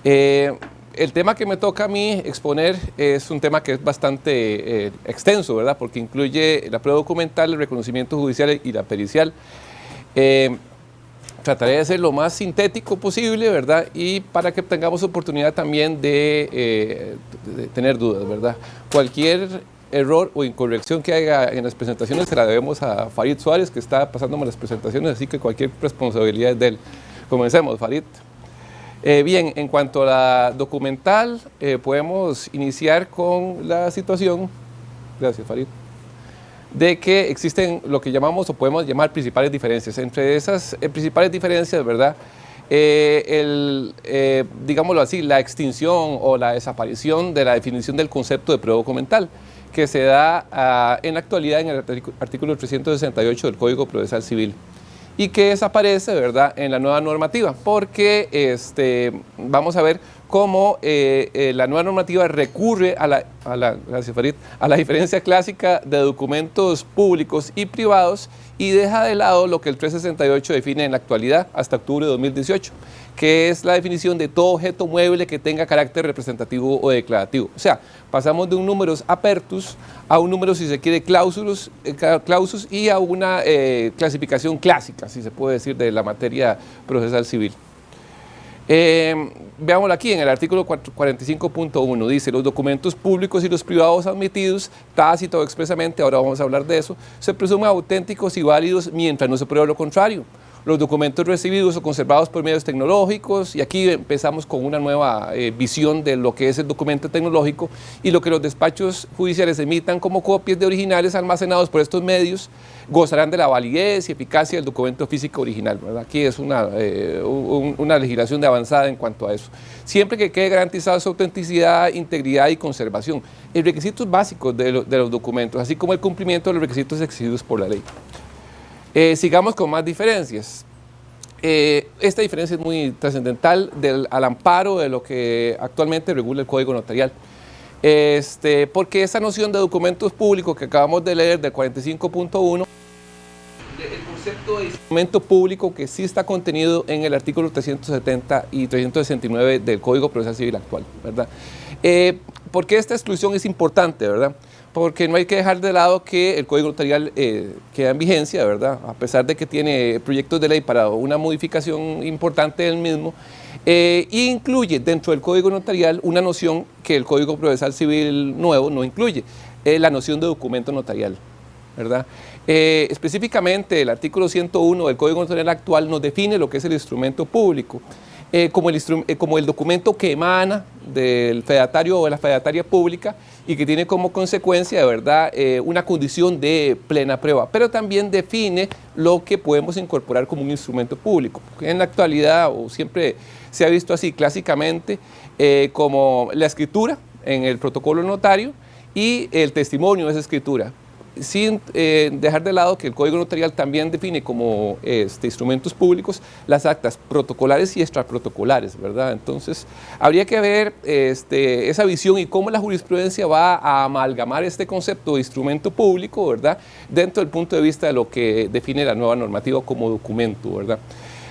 Eh, el tema que me toca a mí exponer es un tema que es bastante extenso, ¿verdad? Porque incluye la prueba documental, el reconocimiento judicial y la pericial. Trataré de ser lo más sintético posible, ¿verdad? Y para que tengamos oportunidad también de tener dudas, ¿verdad? Cualquier error o incorrección que haya en las presentaciones se la debemos a Farid Suárez, que está pasándome las presentaciones, así que cualquier responsabilidad es de él. Comencemos, Farid. Bien, en cuanto a la documental, podemos iniciar con la situación, gracias Farid, de que existen lo que llamamos o podemos llamar principales diferencias. Entre esas principales diferencias, ¿verdad? Digámoslo así, la extinción o la desaparición de la definición del concepto de prueba documental, que se da en la actualidad en el artículo 368 del Código Procesal Civil, y que desaparece, ¿verdad?, en la nueva normativa, porque vamos a ver cómo la nueva normativa recurre gracias Farid, a la diferencia clásica de documentos públicos y privados y deja de lado lo que el 368 define en la actualidad hasta octubre de 2018, que es la definición de todo objeto mueble que tenga carácter representativo o declarativo. O sea, pasamos de un numerus apertus a un número, si se quiere, clausus y a una clasificación clásica, si se puede decir, de la materia procesal civil. Veámoslo aquí en el artículo 45.1, dice: los documentos públicos y los privados admitidos, tácita o expresamente, ahora vamos a hablar de eso, se presumen auténticos y válidos mientras no se pruebe lo contrario. Los documentos recibidos o conservados por medios tecnológicos, y aquí empezamos con una nueva visión de lo que es el documento tecnológico, y lo que los despachos judiciales emitan como copias de originales almacenados por estos medios, gozarán de la validez y eficacia del documento físico original, ¿verdad? Aquí es una legislación de avanzada en cuanto a eso. Siempre que quede garantizada su autenticidad, integridad y conservación. El requisitos básicos de los documentos, así como el cumplimiento de los requisitos exigidos por la ley. Sigamos con más diferencias. Esta diferencia es muy trascendental al amparo de lo que actualmente regula el Código Notarial. Porque esa noción de documentos públicos que acabamos de leer del 45.1, el concepto de instrumento público que sí está contenido en el artículo 370 y 369 del Código Procesal Civil actual, ¿verdad? ¿Por qué esta exclusión es importante, verdad? Porque no hay que dejar de lado que el Código Notarial queda en vigencia, ¿verdad? A pesar de que tiene proyectos de ley para una modificación importante del mismo, incluye dentro del Código Notarial una noción que el Código Procesal Civil nuevo no incluye, la noción de documento notarial, ¿verdad? Específicamente el artículo 101 del Código Notarial actual nos define lo que es el instrumento público, como el documento que emana del fedatario o de la fedataria pública y que tiene como consecuencia, de verdad, una condición de plena prueba, pero también define lo que podemos incorporar como un instrumento público. En la actualidad, o siempre se ha visto así clásicamente, como la escritura en el protocolo notario y el testimonio de esa escritura, sin dejar de lado que el Código Notarial también define como instrumentos públicos las actas protocolares y extraprotocolares, ¿verdad? Entonces, habría que ver esa visión y cómo la jurisprudencia va a amalgamar este concepto de instrumento público, ¿verdad?, dentro del punto de vista de lo que define la nueva normativa como documento, ¿verdad?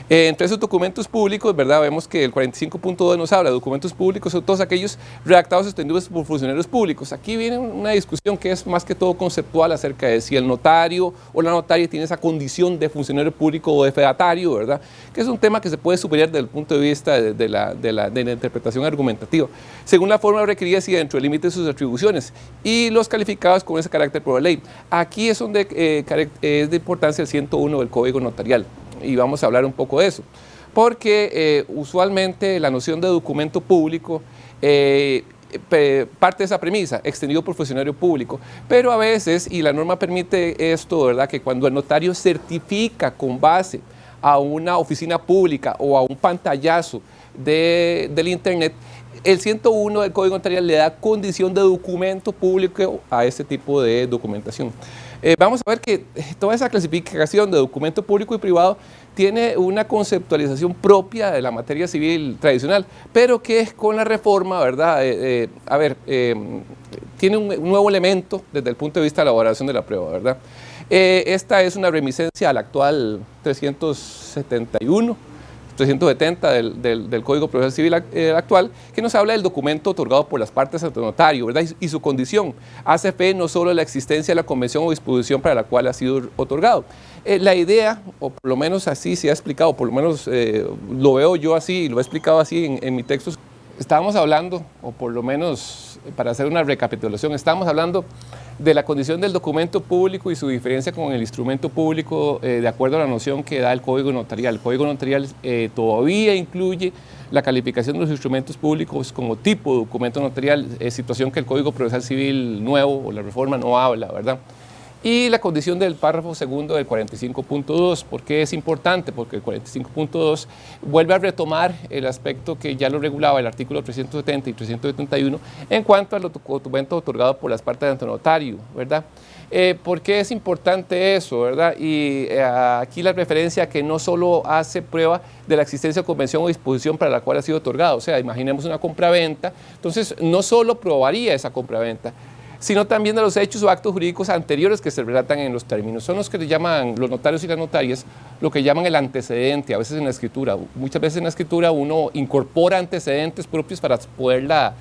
Entre esos documentos públicos, ¿verdad?, vemos que el 45.2 nos habla de documentos públicos, son todos aquellos redactados y extendidos por funcionarios públicos. Aquí viene una discusión que es más que todo conceptual acerca de si el notario o la notaria tiene esa condición de funcionario público o de fedatario, ¿verdad?, que es un tema que se puede superar desde el punto de vista de la interpretación argumentativa, según la forma requerida y dentro del límite de sus atribuciones, y los calificados con ese carácter por la ley. Aquí es donde es de importancia el 101 del Código Notarial. Y vamos a hablar un poco de eso, porque usualmente la noción de documento público parte de esa premisa, extendido por funcionario público, pero a veces, y la norma permite esto, ¿verdad?, que cuando el notario certifica con base a una oficina pública o a un pantallazo del internet, el 101 del Código Notarial le da condición de documento público a este tipo de documentación. Vamos a ver que toda esa clasificación de documento público y privado tiene una conceptualización propia de la materia civil tradicional, pero que con la reforma, ¿verdad?, tiene un nuevo elemento desde el punto de vista de la elaboración de la prueba, ¿verdad? Esta es una reminiscencia al actual 371, 370 del Código Procesal Civil actual, que nos habla del documento otorgado por las partes ante notario, ¿verdad? Y su condición. Hace fe no solo de la existencia de la convención o disposición para la cual ha sido otorgado. La idea, o por lo menos así se ha explicado, por lo menos lo veo yo así y lo he explicado así en mi texto, estábamos hablando, o por lo menos para hacer una recapitulación, estábamos hablando de la condición del documento público y su diferencia con el instrumento público de acuerdo a la noción que da el Código Notarial. El Código Notarial todavía incluye la calificación de los instrumentos públicos como tipo de documento notarial, situación que el Código Procesal Civil nuevo o la reforma no habla, ¿verdad? Y la condición del párrafo segundo del 45.2. ¿Por qué es importante? Porque el 45.2 vuelve a retomar el aspecto que ya lo regulaba el artículo 370 y 371 en cuanto a los documentos otorgados por las partes ante notario, ¿verdad? ¿Por qué es importante eso, verdad? Y aquí la referencia a que no solo hace prueba de la existencia de convención o disposición para la cual ha sido otorgado. O sea, imaginemos una compraventa, entonces no solo probaría esa compraventa, sino también de los hechos o actos jurídicos anteriores que se relatan en los términos. Son los que le llaman los notarios y las notarias, lo que llaman el antecedente, a veces en la escritura. Muchas veces en la escritura uno incorpora antecedentes propios para poderla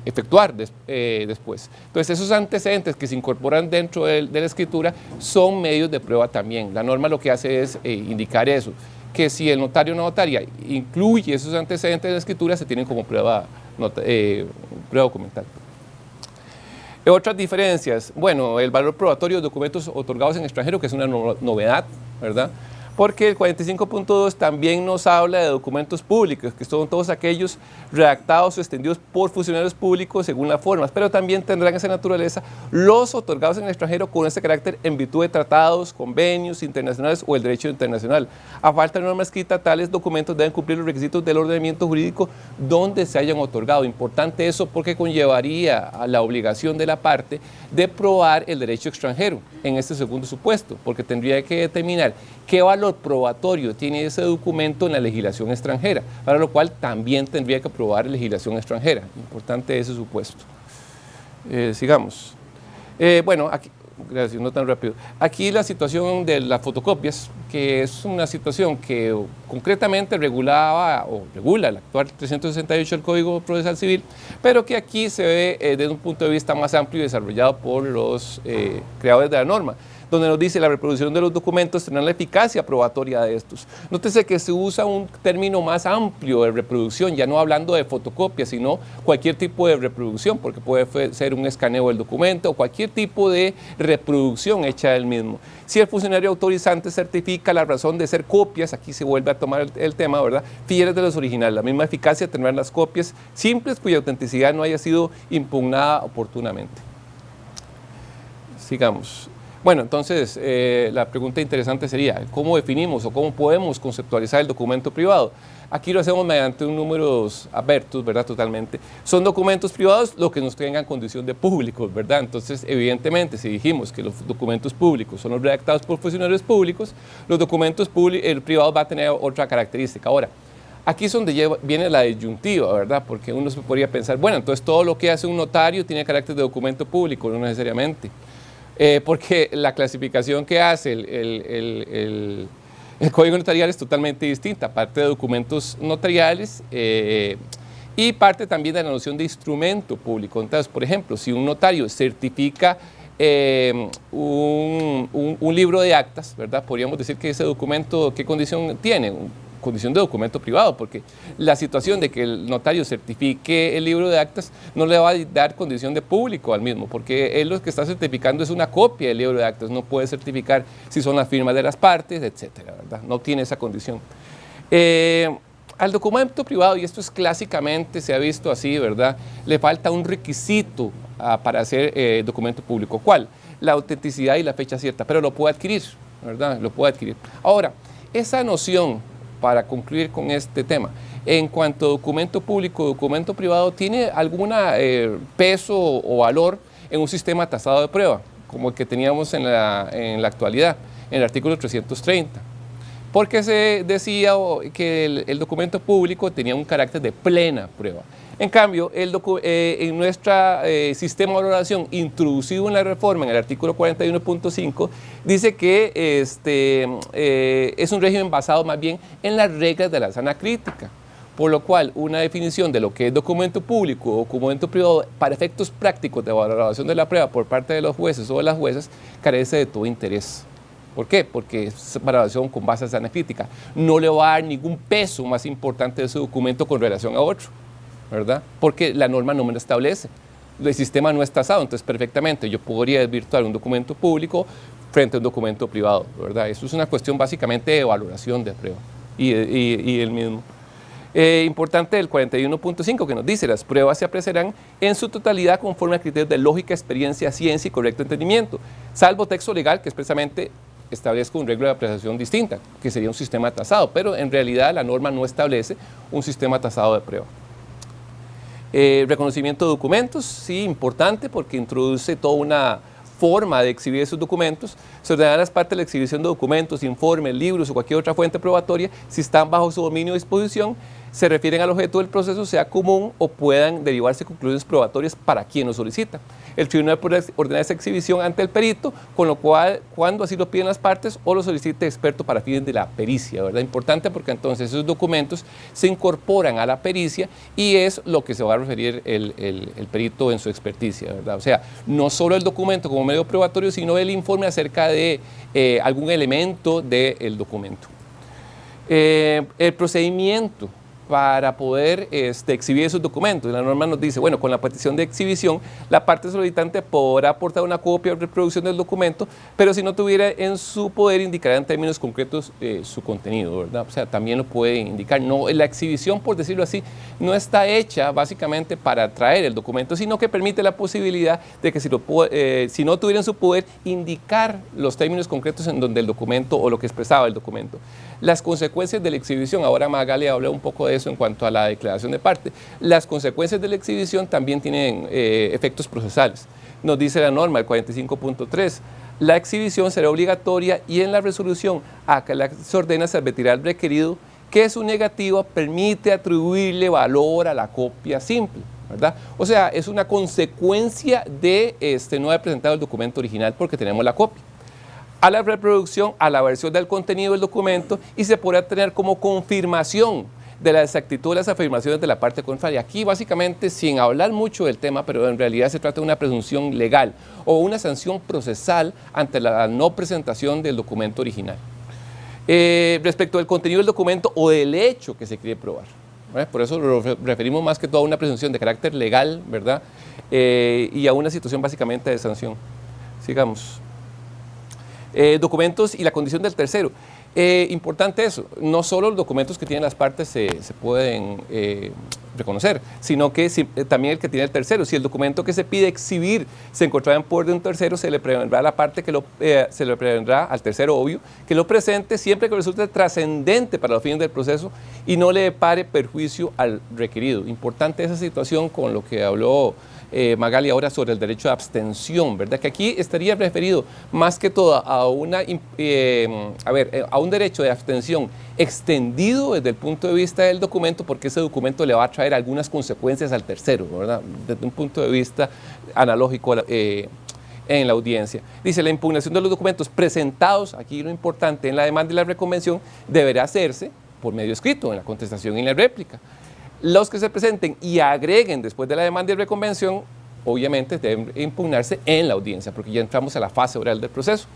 efectuar después. Entonces, esos antecedentes que se incorporan dentro de la escritura son medios de prueba también. La norma lo que hace es indicar eso, que si el notario o notaria incluye esos antecedentes de la escritura, se tienen como prueba documental. Otras diferencias, bueno, el valor probatorio de documentos otorgados en extranjero, que es una novedad, ¿verdad? Porque el 45.2 también nos habla de documentos públicos, que son todos aquellos redactados o extendidos por funcionarios públicos según las formas, pero también tendrán esa naturaleza los otorgados en el extranjero con ese carácter en virtud de tratados, convenios internacionales o el derecho internacional. A falta de norma escrita, tales documentos deben cumplir los requisitos del ordenamiento jurídico donde se hayan otorgado. Importante eso porque conllevaría a la obligación de la parte de probar el derecho extranjero en este segundo supuesto, porque tendría que determinar qué valor probatorio tiene ese documento en la legislación extranjera, para lo cual también tendría que probar legislación extranjera. Importante ese supuesto. Sigamos. Bueno, aquí, gracias, no tan rápido. Aquí la situación de las fotocopias, que es una situación que concretamente regulaba o regula el actual 368 del Código Procesal Civil, pero que aquí se ve desde un punto de vista más amplio y desarrollado por los creadores de la norma, donde nos dice la reproducción de los documentos tendrá la eficacia probatoria de estos. Nótese que se usa un término más amplio de reproducción, ya no hablando de fotocopia, sino cualquier tipo de reproducción, porque puede ser un escaneo del documento o cualquier tipo de reproducción hecha del mismo. Si el funcionario autorizante certifica la razón de ser copias, aquí se vuelve a tomar el tema, ¿verdad?, fieles de los originales. La misma eficacia tendrán las copias simples cuya autenticidad no haya sido impugnada oportunamente. Sigamos. Bueno, entonces la pregunta interesante sería, ¿cómo definimos o cómo podemos conceptualizar el documento privado? Aquí lo hacemos mediante un números abertos, ¿verdad? Totalmente. Son documentos privados lo que nos tengan condición de públicos, ¿verdad? Entonces, evidentemente, si dijimos que los documentos públicos son los redactados por funcionarios públicos, los documentos privados va a tener otra característica. Ahora, aquí es donde viene la disyuntiva, ¿verdad? Porque uno se podría pensar, bueno, entonces todo lo que hace un notario tiene carácter de documento público, no necesariamente. Porque la clasificación que hace el Código Notarial es totalmente distinta, parte de documentos notariales y parte también de la noción de instrumento público. Entonces, por ejemplo, si un notario certifica un libro de actas, ¿verdad? Podríamos decir que ese documento, ¿qué condición tiene? Condición de documento privado, porque la situación de que el notario certifique el libro de actas no le va a dar condición de público al mismo, porque él lo que está certificando es una copia del libro de actas, no puede certificar si son las firmas de las partes, etcétera, ¿verdad? No tiene esa condición. Al documento privado, y esto es clásicamente, se ha visto así, ¿verdad?, le falta un requisito para hacer documento público. ¿Cuál? La autenticidad y la fecha cierta, pero lo puede adquirir, ¿verdad? Lo puede adquirir. Ahora, esa noción, para concluir con este tema, en cuanto a documento público, documento privado, ¿tiene algún peso o valor en un sistema tasado de prueba, como el que teníamos en la actualidad, en el artículo 330? porque se decía que el documento público tenía un carácter de plena prueba. En cambio, en nuestro sistema de valoración introducido en la reforma, en el artículo 41.5, dice que es un régimen basado más bien en las reglas de la sana crítica, por lo cual una definición de lo que es documento público o documento privado para efectos prácticos de valoración de la prueba por parte de los jueces o de las juezas carece de todo interés. ¿Por qué? Porque es valoración con base en sana crítica. No le va a dar ningún peso más importante de ese documento con relación a otro, ¿verdad? Porque la norma no me lo establece. El sistema no es tasado, entonces perfectamente yo podría desvirtuar un documento público frente a un documento privado, ¿verdad? Eso es una cuestión básicamente de valoración de prueba y el mismo. Importante el 41.5 que nos dice, las pruebas se apreciarán en su totalidad conforme a criterios de lógica, experiencia, ciencia y correcto entendimiento, salvo texto legal que expresamente establezca un regla de apreciación distinta, que sería un sistema tasado, pero en realidad la norma no establece un sistema tasado de prueba. Reconocimiento de documentos, sí, importante porque introduce toda una forma de exhibir esos documentos. Se ordenará a las partes la exhibición de documentos, informes, libros o cualquier otra fuente probatoria si están bajo su dominio o disposición, se refieren al objeto del proceso, sea común o puedan derivarse conclusiones probatorias para quien lo solicita. El tribunal puede ordenar esa exhibición ante el perito, con lo cual, cuando así lo piden las partes o lo solicite experto para fines de la pericia, ¿verdad? Importante porque entonces esos documentos se incorporan a la pericia y es lo que se va a referir el perito en su experticia, ¿verdad? O sea, no solo el documento como medio probatorio, sino el informe acerca de algún elemento del documento. El procedimiento para poder exhibir esos documentos. La norma nos dice, bueno, con la petición de exhibición, la parte solicitante podrá aportar una copia o reproducción del documento, pero si no tuviera en su poder, indicará en términos concretos su contenido, ¿verdad? O sea, también lo puede indicar. No, la exhibición, por decirlo así, no está hecha básicamente para traer el documento, sino que permite la posibilidad de que si no tuviera en su poder, indicar los términos concretos en donde el documento o lo que expresaba el documento. Las consecuencias de la exhibición, ahora Magali habló un poco de eso en cuanto a la declaración de parte. Las consecuencias de la exhibición también tienen efectos procesales. Nos dice la norma, el 45.3, la exhibición será obligatoria y en la resolución a que se ordena se advertirá al requerido que su negativa permite atribuirle valor a la copia simple, ¿verdad? O sea, es una consecuencia de no haber presentado el documento original porque tenemos la copia. A la reproducción, a la versión del contenido del documento y se podrá tener como confirmación de la exactitud de las afirmaciones de la parte contraria. Aquí básicamente, sin hablar mucho del tema, pero en realidad se trata de una presunción legal o una sanción procesal ante la no presentación del documento original. Respecto del contenido del documento o del hecho que se quiere probar. Por eso lo referimos más que todo a una presunción de carácter legal, ¿verdad? Y a una situación básicamente de sanción. Sigamos. Documentos y la condición del tercero. Importante eso, no solo los documentos que tienen las partes se pueden reconocer, sino que también el que tiene el tercero. Si el documento que se pide exhibir se encontraba en poder de un tercero, se le prevendrá a la parte se le prevendrá al tercero, obvio, que lo presente siempre que resulte trascendente para los fines del proceso y no le depare perjuicio al requerido. Importante esa situación con lo que habló Magali ahora sobre el derecho de abstención, ¿verdad? Que aquí estaría referido más que todo a un derecho de abstención extendido desde el punto de vista del documento, porque ese documento le va a traer algunas consecuencias al tercero, ¿verdad? Desde un punto de vista analógico en la audiencia. Dice, la impugnación de los documentos presentados, aquí lo importante, en la demanda y la reconvención, deberá hacerse por medio escrito, en la contestación y en la réplica. Los que se presenten y agreguen después de la demanda y reconvención, obviamente deben impugnarse en la audiencia, porque ya entramos a la fase oral del proceso.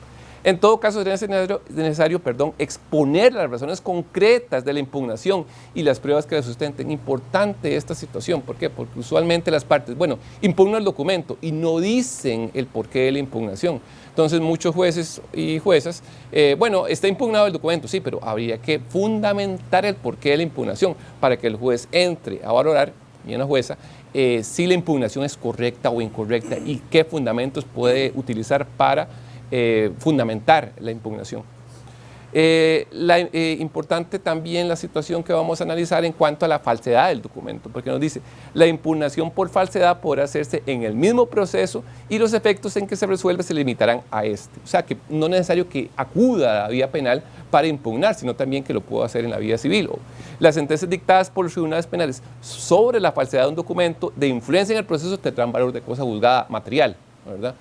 En todo caso, es necesario exponer las razones concretas de la impugnación y las pruebas que la sustenten. Importante esta situación. ¿Por qué? Porque usualmente las partes, impugnan el documento y no dicen el porqué de la impugnación. Entonces, muchos jueces y juezas, está impugnado el documento, sí, pero habría que fundamentar el porqué de la impugnación para que el juez entre a valorar, y la jueza, si la impugnación es correcta o incorrecta y qué fundamentos puede utilizar para fundamentar la impugnación. Importante también la situación que vamos a analizar en cuanto a la falsedad del documento, porque nos dice, la impugnación por falsedad podrá hacerse en el mismo proceso y los efectos en que se resuelve se limitarán a este. O sea, que no es necesario que acuda a la vía penal para impugnar, sino también que lo pueda hacer en la vía civil. Las sentencias dictadas por los tribunales penales sobre la falsedad de un documento de influencia en el proceso tendrán valor de cosa juzgada material, ¿verdad?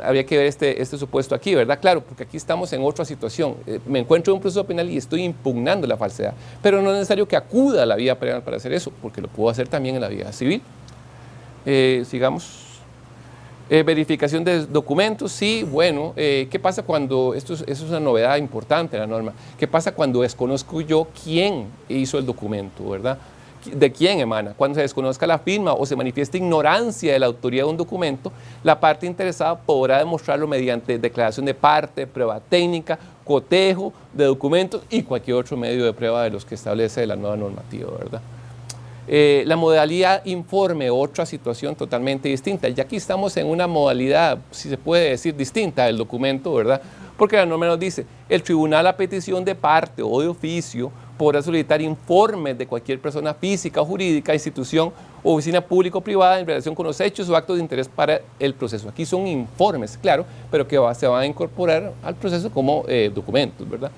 Habría que ver este supuesto aquí, ¿verdad? Claro, porque aquí estamos en otra situación. Me encuentro en un proceso penal y estoy impugnando la falsedad, pero no es necesario que acuda a la vía penal para hacer eso, porque lo puedo hacer también en la vía civil. Sigamos. Verificación de documentos, sí, bueno, ¿qué pasa cuando, eso es una novedad importante en la norma, qué pasa cuando desconozco yo quién hizo el documento, ¿verdad? ¿De quién emana? Cuando se desconozca la firma o se manifiesta ignorancia de la autoría de un documento, la parte interesada podrá demostrarlo mediante declaración de parte, prueba técnica, cotejo de documentos y cualquier otro medio de prueba de los que establece la nueva normativa, ¿verdad? La modalidad informe, otra situación totalmente distinta. Ya aquí estamos en una modalidad, si se puede decir, distinta del documento, ¿verdad? Porque la norma nos dice, el tribunal a petición de parte o de oficio podrá solicitar informes de cualquier persona física o jurídica, institución o oficina pública o privada en relación con los hechos o actos de interés para el proceso. Aquí son informes, claro, pero que se van a incorporar al proceso como documentos, ¿verdad?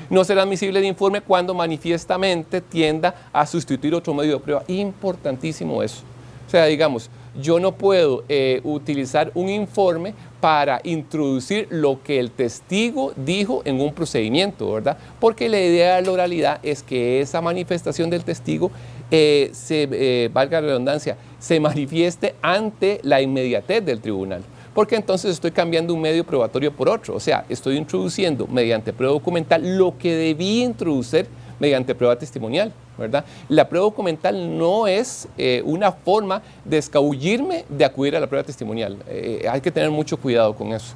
No será admisible el informe cuando manifiestamente tienda a sustituir otro medio de prueba. Importantísimo eso. O sea, digamos, yo no puedo utilizar un informe para introducir lo que el testigo dijo en un procedimiento, ¿verdad? Porque la idea de la oralidad es que esa manifestación del testigo valga la redundancia, se manifieste ante la inmediatez del tribunal. Porque entonces estoy cambiando un medio probatorio por otro. O sea, estoy introduciendo mediante prueba documental lo que debí introducir mediante prueba testimonial, ¿verdad? La prueba documental no es una forma de escabullirme de acudir a la prueba testimonial. Hay que tener mucho cuidado con eso.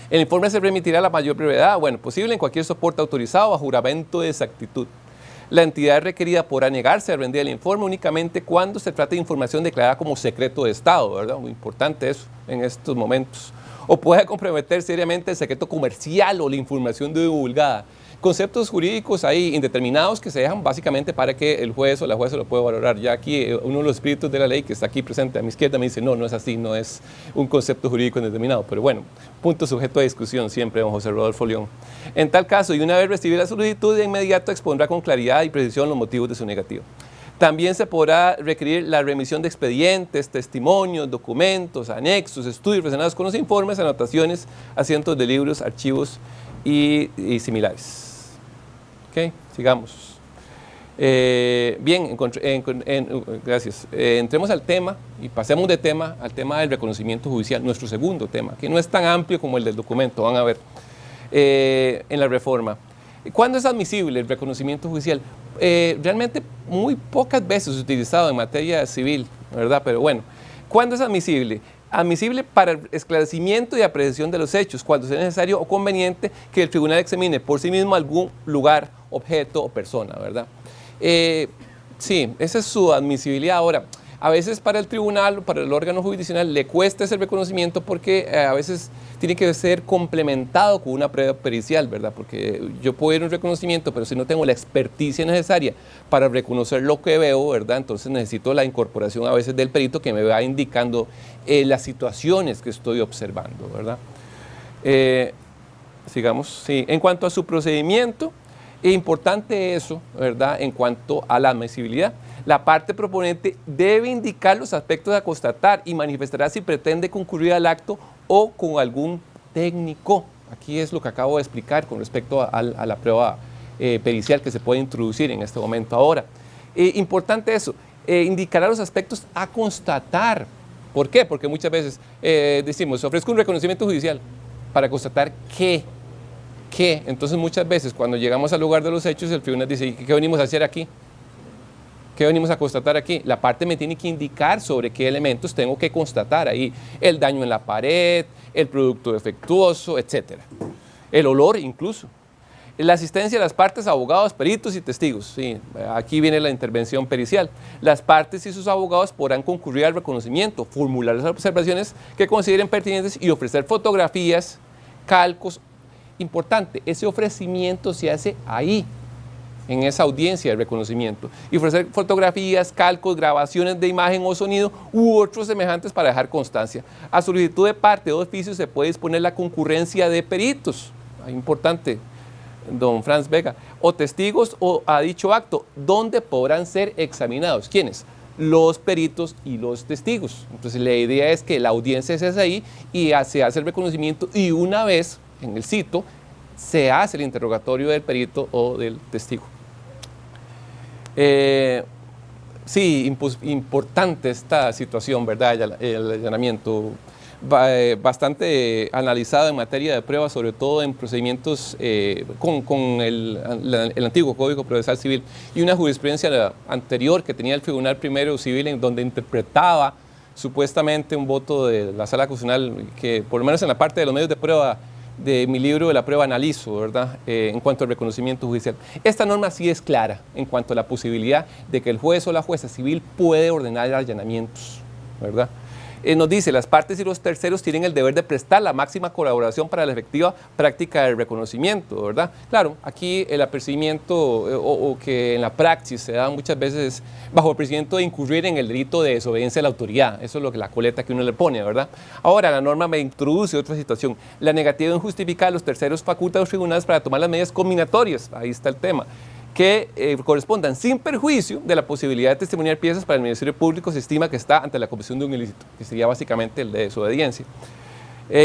El informe se remitirá a la mayor brevedad, bueno, posible en cualquier soporte autorizado a juramento de exactitud. La entidad requerida podrá negarse a rendir el informe únicamente cuando se trate de información declarada como secreto de Estado, ¿verdad? Muy importante eso en estos momentos. O puede comprometer seriamente el secreto comercial o la información divulgada. Conceptos jurídicos ahí indeterminados que se dejan básicamente para que el juez o la jueza lo pueda valorar. Ya aquí uno de los espíritus de la ley que está aquí presente a mi izquierda me dice, no, no es así, no es un concepto jurídico indeterminado. Pero bueno, punto sujeto a discusión siempre, don José Rodolfo León. En tal caso, y una vez recibida la solicitud, de inmediato expondrá con claridad y precisión los motivos de su negativa. También se podrá requerir la remisión de expedientes, testimonios, documentos, anexos, estudios relacionados con los informes, anotaciones, asientos de libros, archivos y similares. Ok, sigamos. Bien, gracias. Entremos al tema y pasemos de tema al tema del reconocimiento judicial, nuestro segundo tema, que no es tan amplio como el del documento, van a ver, en la reforma. ¿Cuándo es admisible el reconocimiento judicial? Realmente muy pocas veces utilizado en materia civil, ¿verdad? Pero bueno, ¿cuándo es admisible? Admisible para el esclarecimiento y apreciación de los hechos, cuando sea necesario o conveniente que el tribunal examine por sí mismo algún lugar, objeto o persona, ¿verdad? Sí, esa es su admisibilidad. Ahora, a veces para el tribunal, para el órgano jurisdiccional, le cuesta ese reconocimiento porque a veces tiene que ser complementado con una prueba pericial, ¿verdad? Porque yo puedo ir a un reconocimiento, pero si no tengo la experticia necesaria para reconocer lo que veo, ¿verdad? Entonces necesito la incorporación a veces del perito que me va indicando las situaciones que estoy observando, ¿verdad? Sigamos, sí. En cuanto a su procedimiento, es importante eso, ¿verdad? En cuanto a la admisibilidad. La parte proponente debe indicar los aspectos a constatar y manifestará si pretende concurrir al acto o con algún técnico. Aquí es lo que acabo de explicar con respecto a la prueba pericial que se puede introducir en este momento ahora. Importante eso, indicará los aspectos a constatar. ¿Por qué? Porque muchas veces decimos, ofrezco un reconocimiento judicial para constatar qué. Entonces muchas veces cuando llegamos al lugar de los hechos, el tribunal dice, ¿qué venimos a hacer aquí? ¿Qué venimos a constatar aquí? La parte me tiene que indicar sobre qué elementos tengo que constatar ahí. El daño en la pared, el producto defectuoso, etc. El olor incluso. La asistencia de las partes, abogados, peritos y testigos. Sí, aquí viene la intervención pericial. Las partes y sus abogados podrán concurrir al reconocimiento, formular las observaciones que consideren pertinentes y ofrecer fotografías, calcos Importante, ese ofrecimiento se hace ahí, en esa audiencia de reconocimiento, y ofrecer fotografías, calcos, grabaciones de imagen o sonido u otros semejantes para dejar constancia. A solicitud de parte o de oficio se puede disponer la concurrencia de peritos, importante, don Franz Vega, o testigos o a dicho acto, donde podrán ser examinados. ¿Quiénes? Los peritos y los testigos. Entonces la idea es que la audiencia se hace ahí y se hace el reconocimiento, y una vez en el sitio se hace el interrogatorio del perito o del testigo. Sí, importante esta situación, ¿verdad? El allanamiento, bastante analizado en materia de pruebas, sobre todo en procedimientos con el antiguo Código Procesal Civil, y una jurisprudencia anterior que tenía el Tribunal Primero Civil, en donde interpretaba supuestamente un voto de la Sala Constitucional, que por lo menos en la parte de los medios de prueba de mi libro de la prueba analizo, ¿verdad? En cuanto al reconocimiento judicial. Esta norma sí es clara en cuanto a la posibilidad de que el juez o la jueza civil puede ordenar allanamientos, ¿verdad? Nos dice, las partes y los terceros tienen el deber de prestar la máxima colaboración para la efectiva práctica del reconocimiento, ¿verdad? Claro, aquí el apercibimiento o que en la praxis se da muchas veces bajo el apercibimiento de incurrir en el delito de desobediencia a la autoridad. Eso es lo que la coleta que uno le pone, ¿verdad? Ahora, la norma me introduce otra situación. La negativa en justificar a los terceros faculta a los tribunales para tomar las medidas combinatorias. Ahí está el tema, que correspondan sin perjuicio de la posibilidad de testimoniar piezas para el Ministerio Público se estima que está ante la comisión de un ilícito, que sería básicamente el de desobediencia.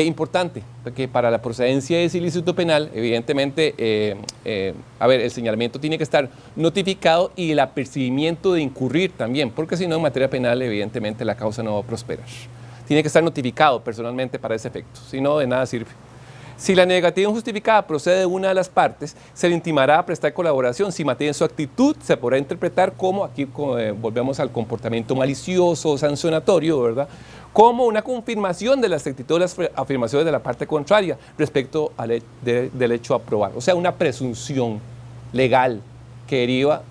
Importante, porque para la procedencia de ese ilícito penal, evidentemente, el señalamiento tiene que estar notificado y el apercibimiento de incurrir también, porque si no, en materia penal, evidentemente, la causa no va a prosperar. Tiene que estar notificado personalmente para ese efecto, si no, de nada sirve. Si la negativa injustificada procede de una de las partes, se le intimará a prestar colaboración. Si mantiene su actitud, se podrá interpretar como, aquí volvemos al comportamiento malicioso, sancionatorio, ¿verdad?, como una confirmación de la exactitud de las afirmaciones de la parte contraria respecto del hecho aprobado. O sea, una presunción legal que deriva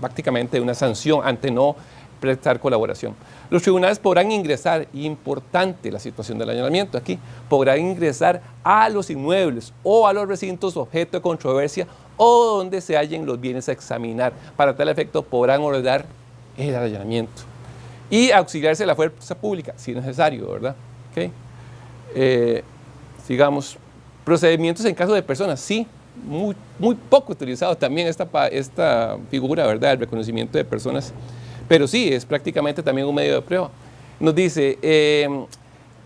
prácticamente de una sanción ante no prestar colaboración. Los tribunales podrán ingresar, importante la situación del allanamiento aquí, podrán ingresar a los inmuebles o a los recintos objeto de controversia o donde se hallen los bienes a examinar. Para tal efecto podrán ordenar el allanamiento y auxiliarse de la fuerza pública, si es necesario, ¿verdad? ¿Okay? Sigamos. Procedimientos en caso de personas, sí, muy poco utilizado también esta figura, ¿verdad?, el reconocimiento de personas. Pero sí, es prácticamente también un medio de prueba. Nos dice,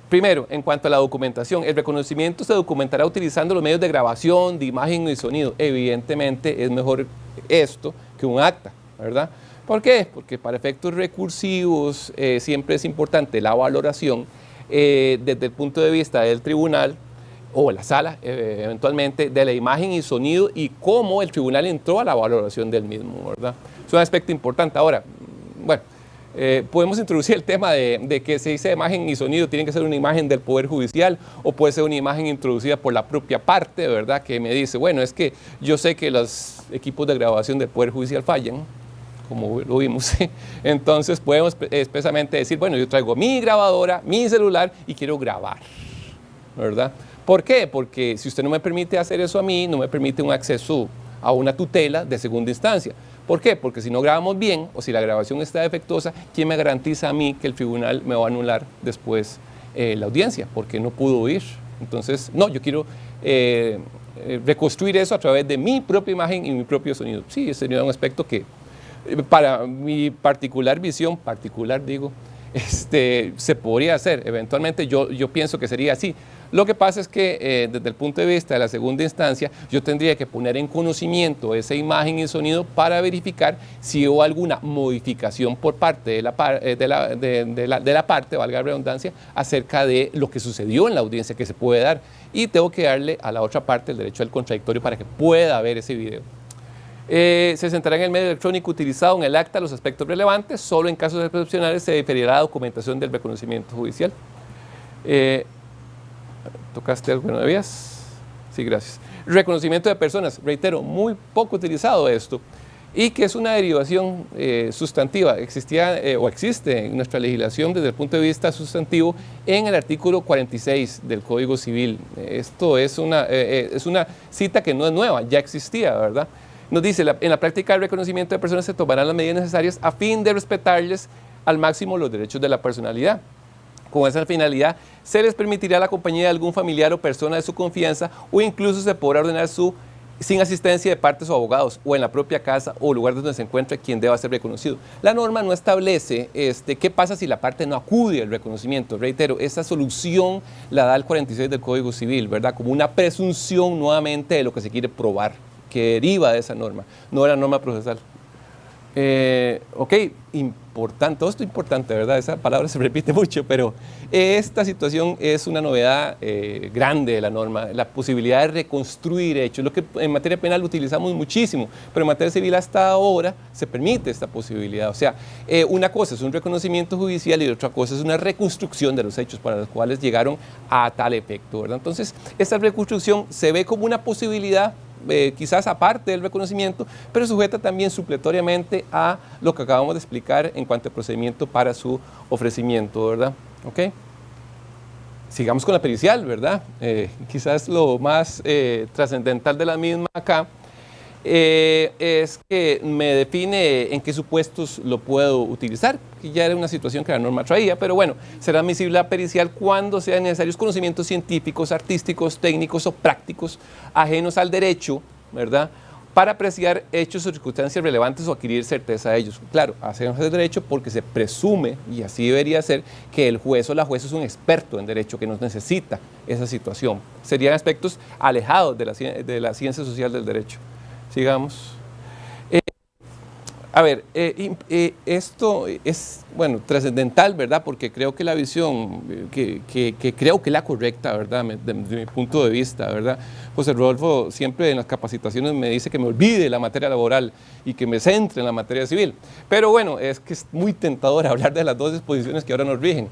primero, en cuanto a la documentación, el reconocimiento se documentará utilizando los medios de grabación, de imagen y sonido. Evidentemente es mejor esto que un acta, ¿verdad? ¿Por qué? Porque para efectos recursivos siempre es importante la valoración desde el punto de vista del tribunal o la sala, eventualmente, de la imagen y sonido y cómo el tribunal entró a la valoración del mismo, ¿verdad? Es un aspecto importante. Ahora, bueno, podemos introducir el tema de que se dice imagen y sonido, tiene que ser una imagen del Poder Judicial o puede ser una imagen introducida por la propia parte, ¿verdad?, que me dice, bueno, es que yo sé que los equipos de grabación del Poder Judicial fallan, como lo vimos. Entonces podemos expresamente decir, bueno, yo traigo mi grabadora, mi celular y quiero grabar, ¿verdad? ¿Por qué? Porque si usted no me permite hacer eso a mí, no me permite un acceso a una tutela de segunda instancia. ¿Por qué? Porque si no grabamos bien o si la grabación está defectuosa, ¿quién me garantiza a mí que el tribunal me va a anular después la audiencia? Porque no pudo oír. Entonces, no, yo quiero reconstruir eso a través de mi propia imagen y mi propio sonido. Sí, ese sería un aspecto que, para mi particular visión, se podría hacer. Eventualmente yo pienso que sería así. Lo que pasa es que desde el punto de vista de la segunda instancia, yo tendría que poner en conocimiento esa imagen y sonido para verificar si hubo alguna modificación por parte de la parte, valga la redundancia, acerca de lo que sucedió en la audiencia que se puede dar. Y tengo que darle a la otra parte el derecho al contradictorio para que pueda ver ese video. Se centrará en el medio electrónico utilizado en el acta los aspectos relevantes. Solo en casos excepcionales se diferirá la documentación del reconocimiento judicial. ¿Tocaste algo que no debías? Sí, gracias. Reconocimiento de personas. Reitero, muy poco utilizado esto. y que es una derivación sustantiva. Existía o existe en nuestra legislación desde el punto de vista sustantivo en el artículo 46 del Código Civil. Esto es una cita que no es nueva, ya existía, ¿verdad? Nos dice, en la práctica del reconocimiento de personas se tomarán las medidas necesarias a fin de respetarles al máximo los derechos de la personalidad. Con esa finalidad, se les permitirá la compañía de algún familiar o persona de su confianza o incluso se podrá ordenar sin asistencia de partes o abogados o en la propia casa o lugar donde se encuentre quien deba ser reconocido. La norma no establece qué pasa si la parte no acude al reconocimiento. Reitero, esa solución la da el 46 del Código Civil, ¿verdad? Como una presunción nuevamente de lo que se quiere probar, que deriva de esa norma, no de la norma procesal. Ok, importante, todo esto es importante, ¿verdad? Esa palabra se repite mucho, pero esta situación es una novedad grande de la norma, la posibilidad de reconstruir hechos, lo que en materia penal utilizamos muchísimo, pero en materia civil hasta ahora se permite esta posibilidad. O sea, una cosa es un reconocimiento judicial y otra cosa es una reconstrucción de los hechos para los cuales llegaron a tal efecto, ¿verdad? Entonces, esta reconstrucción se ve como una posibilidad quizás aparte del reconocimiento, pero sujeta también supletoriamente a lo que acabamos de explicar en cuanto al procedimiento para su ofrecimiento, ¿verdad? ¿Ok? Sigamos con la pericial, ¿verdad? Quizás lo más trascendental de la misma acá es que me define en qué supuestos lo puedo utilizar, que ya era una situación que la norma traía, pero bueno, será admisible la pericial cuando sean necesarios conocimientos científicos, artísticos, técnicos o prácticos ajenos al derecho, ¿verdad?, para apreciar hechos o circunstancias relevantes o adquirir certeza de ellos. Claro, ajenos al derecho porque se presume, y así debería ser, que el juez o la jueza es un experto en derecho, que no necesita esa situación. Serían aspectos alejados de la ciencia social del derecho. Sigamos. Esto es, bueno, trascendental, ¿verdad? Porque creo que la visión, que creo que la correcta, ¿verdad? De mi punto de vista, ¿verdad? José Rodolfo siempre en las capacitaciones me dice que me olvide la materia laboral y que me centre en la materia civil. Pero bueno, es que es muy tentador hablar de las dos disposiciones que ahora nos rigen.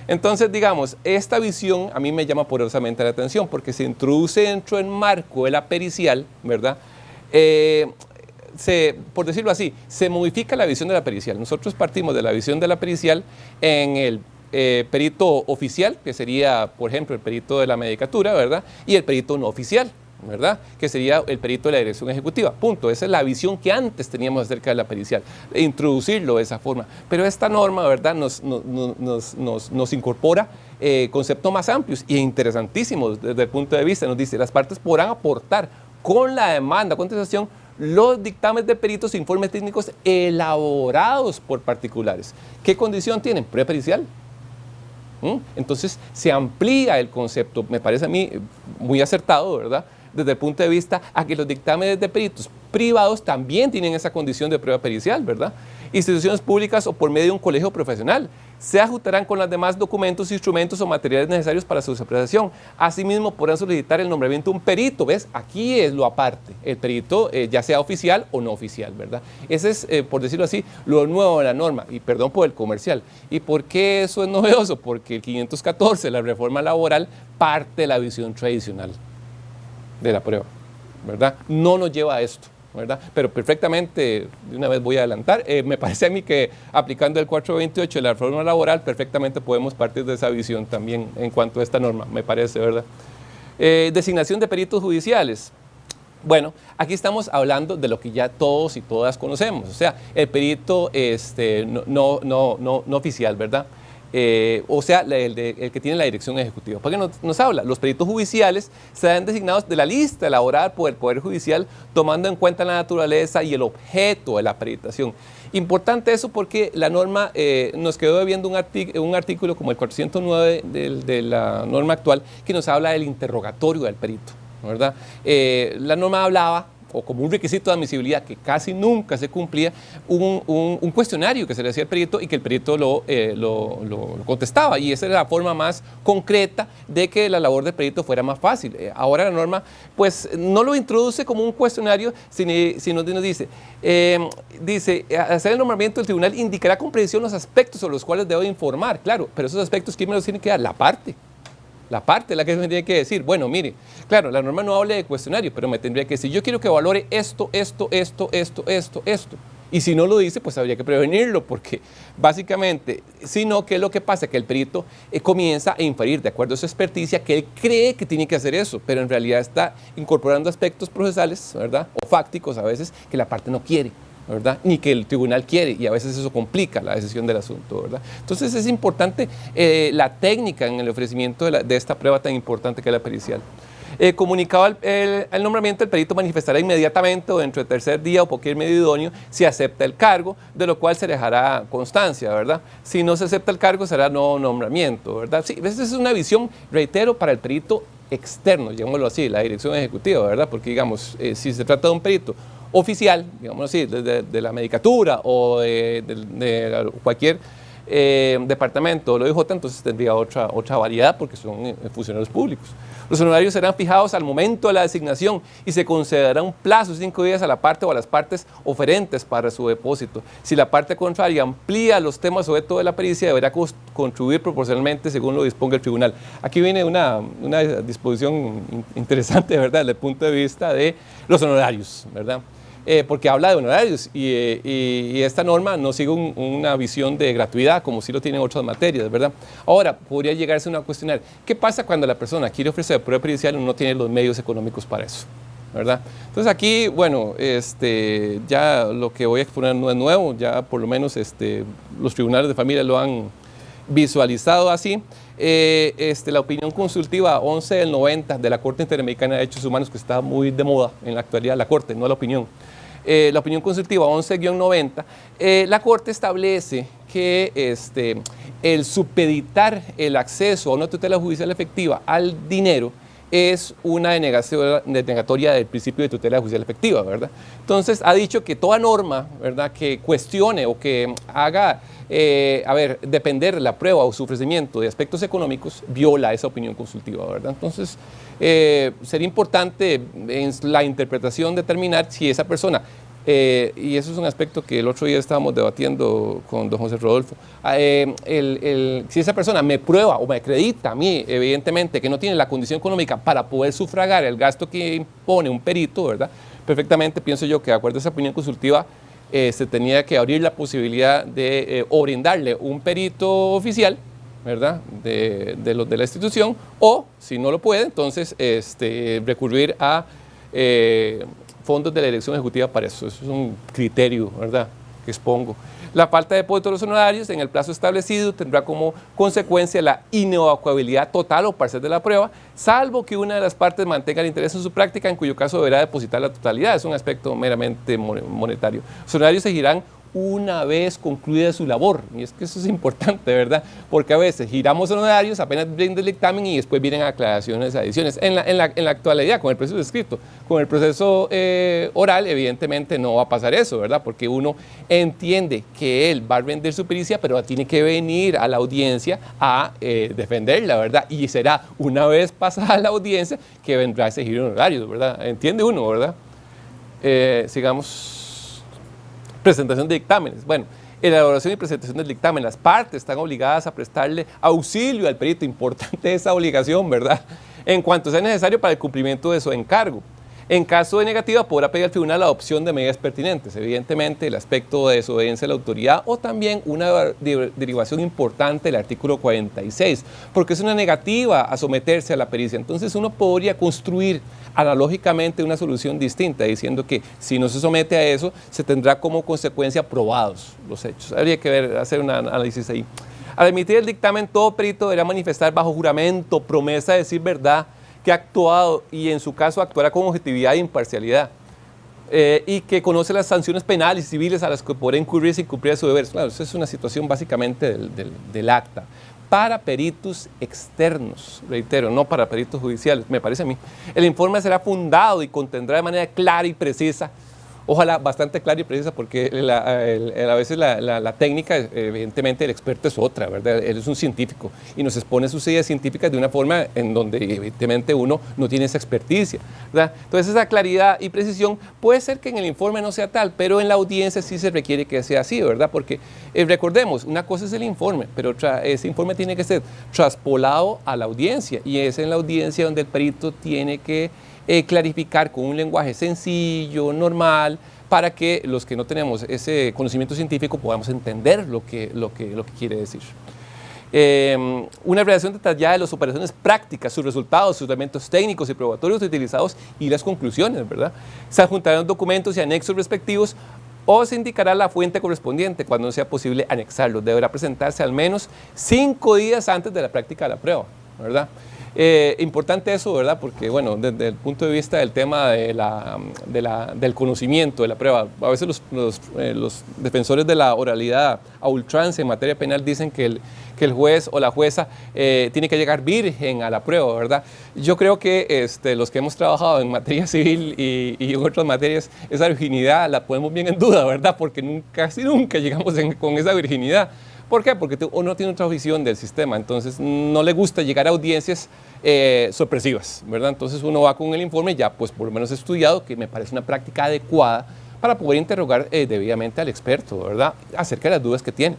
Entonces, digamos, esta visión a mí me llama poderosamente la atención porque se introduce dentro del marco de la pericial, ¿verdad? Por decirlo así, se modifica la visión de la pericial. Nosotros partimos de la visión de la pericial en el perito oficial, que sería, por ejemplo, el perito de la medicatura, ¿verdad? Y el perito no oficial, ¿verdad? Que sería el perito de la dirección ejecutiva. Punto. Esa es la visión que antes teníamos acerca de la pericial, introducirlo de esa forma. Pero esta norma, ¿verdad?, nos incorpora conceptos más amplios e interesantísimos desde el punto de vista. Nos dice, las partes podrán aportar con la demanda, contestación, los dictámenes de peritos e informes técnicos elaborados por particulares. ¿Qué condición tienen? Prueba pericial. Entonces se amplía el concepto, me parece a mí muy acertado, ¿verdad?, desde el punto de vista a que los dictámenes de peritos privados también tienen esa condición de prueba pericial, ¿verdad? Instituciones públicas o por medio de un colegio profesional se ajustarán con los demás documentos, instrumentos o materiales necesarios para su apreciación. Asimismo, podrán solicitar el nombramiento de un perito, ¿ves? Aquí es lo aparte, el perito ya sea oficial o no oficial, ¿verdad? Ese es, por decirlo así, lo nuevo de la norma, y perdón por el comercial. ¿Y por qué eso es novedoso? Porque el 514, la reforma laboral, parte de la visión tradicional de la prueba, ¿verdad? No nos lleva a esto, ¿verdad? Pero perfectamente, de una vez voy a adelantar, me parece a mí que aplicando el 428 de la reforma laboral, perfectamente podemos partir de esa visión también en cuanto a esta norma, me parece, ¿verdad? Designación de peritos judiciales. Bueno, aquí estamos hablando de lo que ya todos y todas conocemos, o sea, el perito no oficial, ¿verdad? O sea, el que tiene la dirección ejecutiva. ¿Por qué nos habla? Los peritos judiciales serán designados de la lista elaborada por el Poder Judicial, tomando en cuenta la naturaleza y el objeto de la peritación. Importante eso porque la norma nos quedó debiendo un artículo como el 409 de la norma actual que nos habla del interrogatorio del perito, ¿verdad? La norma hablaba, o como un requisito de admisibilidad que casi nunca se cumplía, un cuestionario que se le hacía al perito y que el perito lo contestaba, y esa era la forma más concreta de que la labor del perito fuera más fácil. Ahora la norma pues no lo introduce como un cuestionario, sino nos dice, al hacer el nombramiento, el tribunal indicará con precisión los aspectos sobre los cuales debo informar, claro, pero esos aspectos, ¿quién me los tiene que dar? La parte. La parte es la que me tiene que decir, bueno, mire, claro, la norma no habla de cuestionario, pero me tendría que decir, yo quiero que valore esto. Y si no lo dice, pues habría que prevenirlo, porque básicamente, si no, ¿qué es lo que pasa? Que el perito comienza a inferir, de acuerdo a su experticia, que él cree que tiene que hacer eso, pero en realidad está incorporando aspectos procesales, ¿verdad? O fácticos a veces, que la parte no quiere, ¿verdad? Ni que el tribunal quiere, y a veces eso complica la decisión del asunto, ¿verdad? Entonces es importante la técnica en el ofrecimiento de esta prueba tan importante que es la pericial. Comunicado el nombramiento, el perito manifestará inmediatamente o dentro del tercer día o cualquier medio idóneo si acepta el cargo, de lo cual se dejará constancia, ¿verdad? Si no se acepta el cargo, será no nombramiento, ¿verdad? Sí, esa es una visión, reitero, para el perito externo, llamémoslo así, la dirección ejecutiva, ¿verdad? Porque, digamos, si se trata de un perito oficial, digámoslo así, de la medicatura o de cualquier departamento o lo OIJ, entonces tendría otra variedad porque son funcionarios públicos. Los honorarios serán fijados al momento de la designación y se concederá un plazo de 5 días a la parte o a las partes oferentes para su depósito. Si la parte contraria amplía los temas objeto de la pericia, deberá contribuir proporcionalmente según lo disponga el tribunal. Aquí viene una disposición interesante, ¿verdad?, desde el punto de vista de los honorarios, ¿verdad? Porque habla de honorarios y esta norma no sigue una visión de gratuidad como sí lo tienen otras materias, ¿verdad? Ahora, podría llegarse a cuestionar, ¿qué pasa cuando la persona quiere ofrecer prueba pericial y no tiene los medios económicos para eso? ¿Verdad? Entonces aquí, bueno, ya lo que voy a exponer no es nuevo, ya por lo menos los tribunales de familia lo han visualizado así. La opinión consultiva 11 del 90 de la Corte Interamericana de Derechos Humanos, que está muy de moda en la actualidad, la Corte, no la opinión. La opinión consultiva 11-90, la Corte establece que el supeditar el acceso a una tutela judicial efectiva al dinero es una denegatoria del principio de tutela judicial efectiva, ¿verdad? Entonces, ha dicho que toda norma, ¿verdad?, que cuestione o que haga, depender la prueba o su ofrecimiento de aspectos económicos, viola esa opinión consultiva, ¿verdad? Entonces, sería importante en la interpretación determinar si esa persona, y eso es un aspecto que el otro día estábamos debatiendo con don José Rodolfo, si esa persona me prueba o me acredita a mí, evidentemente, que no tiene la condición económica para poder sufragar el gasto que impone un perito, ¿verdad? Perfectamente pienso yo que de acuerdo a esa opinión consultiva se tenía que abrir la posibilidad de o brindarle un perito oficial, ¿verdad?, de los de la institución, o si no lo puede, entonces recurrir a fondos de la dirección ejecutiva para eso. Eso es un criterio, ¿verdad?, que expongo. La falta de depósito de los honorarios en el plazo establecido tendrá como consecuencia la inevacuabilidad total o parcial de la prueba, salvo que una de las partes mantenga el interés en su práctica, en cuyo caso deberá depositar la totalidad. Es un aspecto meramente monetario. Los honorarios se girarán una vez concluida su labor, y es que eso es importante, ¿verdad? Porque a veces giramos honorarios, apenas brinda el dictamen y después vienen aclaraciones, adiciones. En la actualidad, con el proceso escrito, con el proceso oral, evidentemente no va a pasar eso, ¿verdad? Porque uno entiende que él va a rendir su pericia, pero tiene que venir a la audiencia a defenderla, ¿verdad? Y será una vez pasada la audiencia que vendrá ese giro honorario, ¿verdad? Entiende uno, ¿verdad? Sigamos. Presentación de dictámenes. Bueno, en la elaboración y presentación del dictamen, las partes están obligadas a prestarle auxilio al perito. Importante esa obligación, ¿verdad?, en cuanto sea necesario para el cumplimiento de su encargo. En caso de negativa, podrá pedir al tribunal la adopción de medidas pertinentes. Evidentemente, el aspecto de desobediencia a la autoridad o también una derivación importante del artículo 46, porque es una negativa a someterse a la pericia. Entonces, uno podría construir analógicamente una solución distinta, diciendo que si no se somete a eso, se tendrá como consecuencia probados los hechos. Habría que hacer un análisis ahí. Al emitir el dictamen, todo perito deberá manifestar bajo juramento, promesa de decir verdad, que ha actuado y en su caso actuará con objetividad e imparcialidad, y que conoce las sanciones penales y civiles a las que podrá incurrir sin cumplir su deber. Claro, esa es una situación básicamente del acta. Para peritos externos, reitero, no para peritos judiciales, me parece a mí. El informe será fundado y contendrá de manera clara y precisa Ojalá bastante clara y precisa, porque a veces la técnica, evidentemente el experto es otra, ¿verdad? Él es un científico y nos expone sus ideas científicas de una forma en donde evidentemente uno no tiene esa experticia, ¿verdad? Entonces esa claridad y precisión puede ser que en el informe no sea tal, pero en la audiencia sí se requiere que sea así, ¿verdad? Porque recordemos, una cosa es el informe, pero ese informe tiene que ser traspolado a la audiencia, y es en la audiencia donde el perito tiene que clarificar con un lenguaje sencillo, normal, para que los que no tenemos ese conocimiento científico podamos entender lo que quiere decir. Una redacción detallada de las operaciones prácticas, sus resultados, sus elementos técnicos y probatorios utilizados y las conclusiones, ¿verdad? Se adjuntarán documentos y anexos respectivos, o se indicará la fuente correspondiente cuando no sea posible anexarlos. Deberá presentarse al menos 5 días antes de la práctica de la prueba, ¿verdad? Importante eso, ¿verdad? Porque, bueno, desde el punto de vista del tema del conocimiento de la prueba, a veces los defensores de la oralidad a ultranza en materia penal dicen que el juez o la jueza tiene que llegar virgen a la prueba, ¿verdad? Yo creo que los que hemos trabajado en materia civil y en otras materias, esa virginidad la ponemos bien en duda, ¿verdad? Porque casi nunca llegamos con esa virginidad. ¿Por qué? Porque uno tiene otra visión del sistema, entonces no le gusta llegar a audiencias sorpresivas, ¿verdad? Entonces uno va con el informe ya, pues por lo menos estudiado, que me parece una práctica adecuada para poder interrogar debidamente al experto, ¿verdad? Acerca de las dudas que tiene.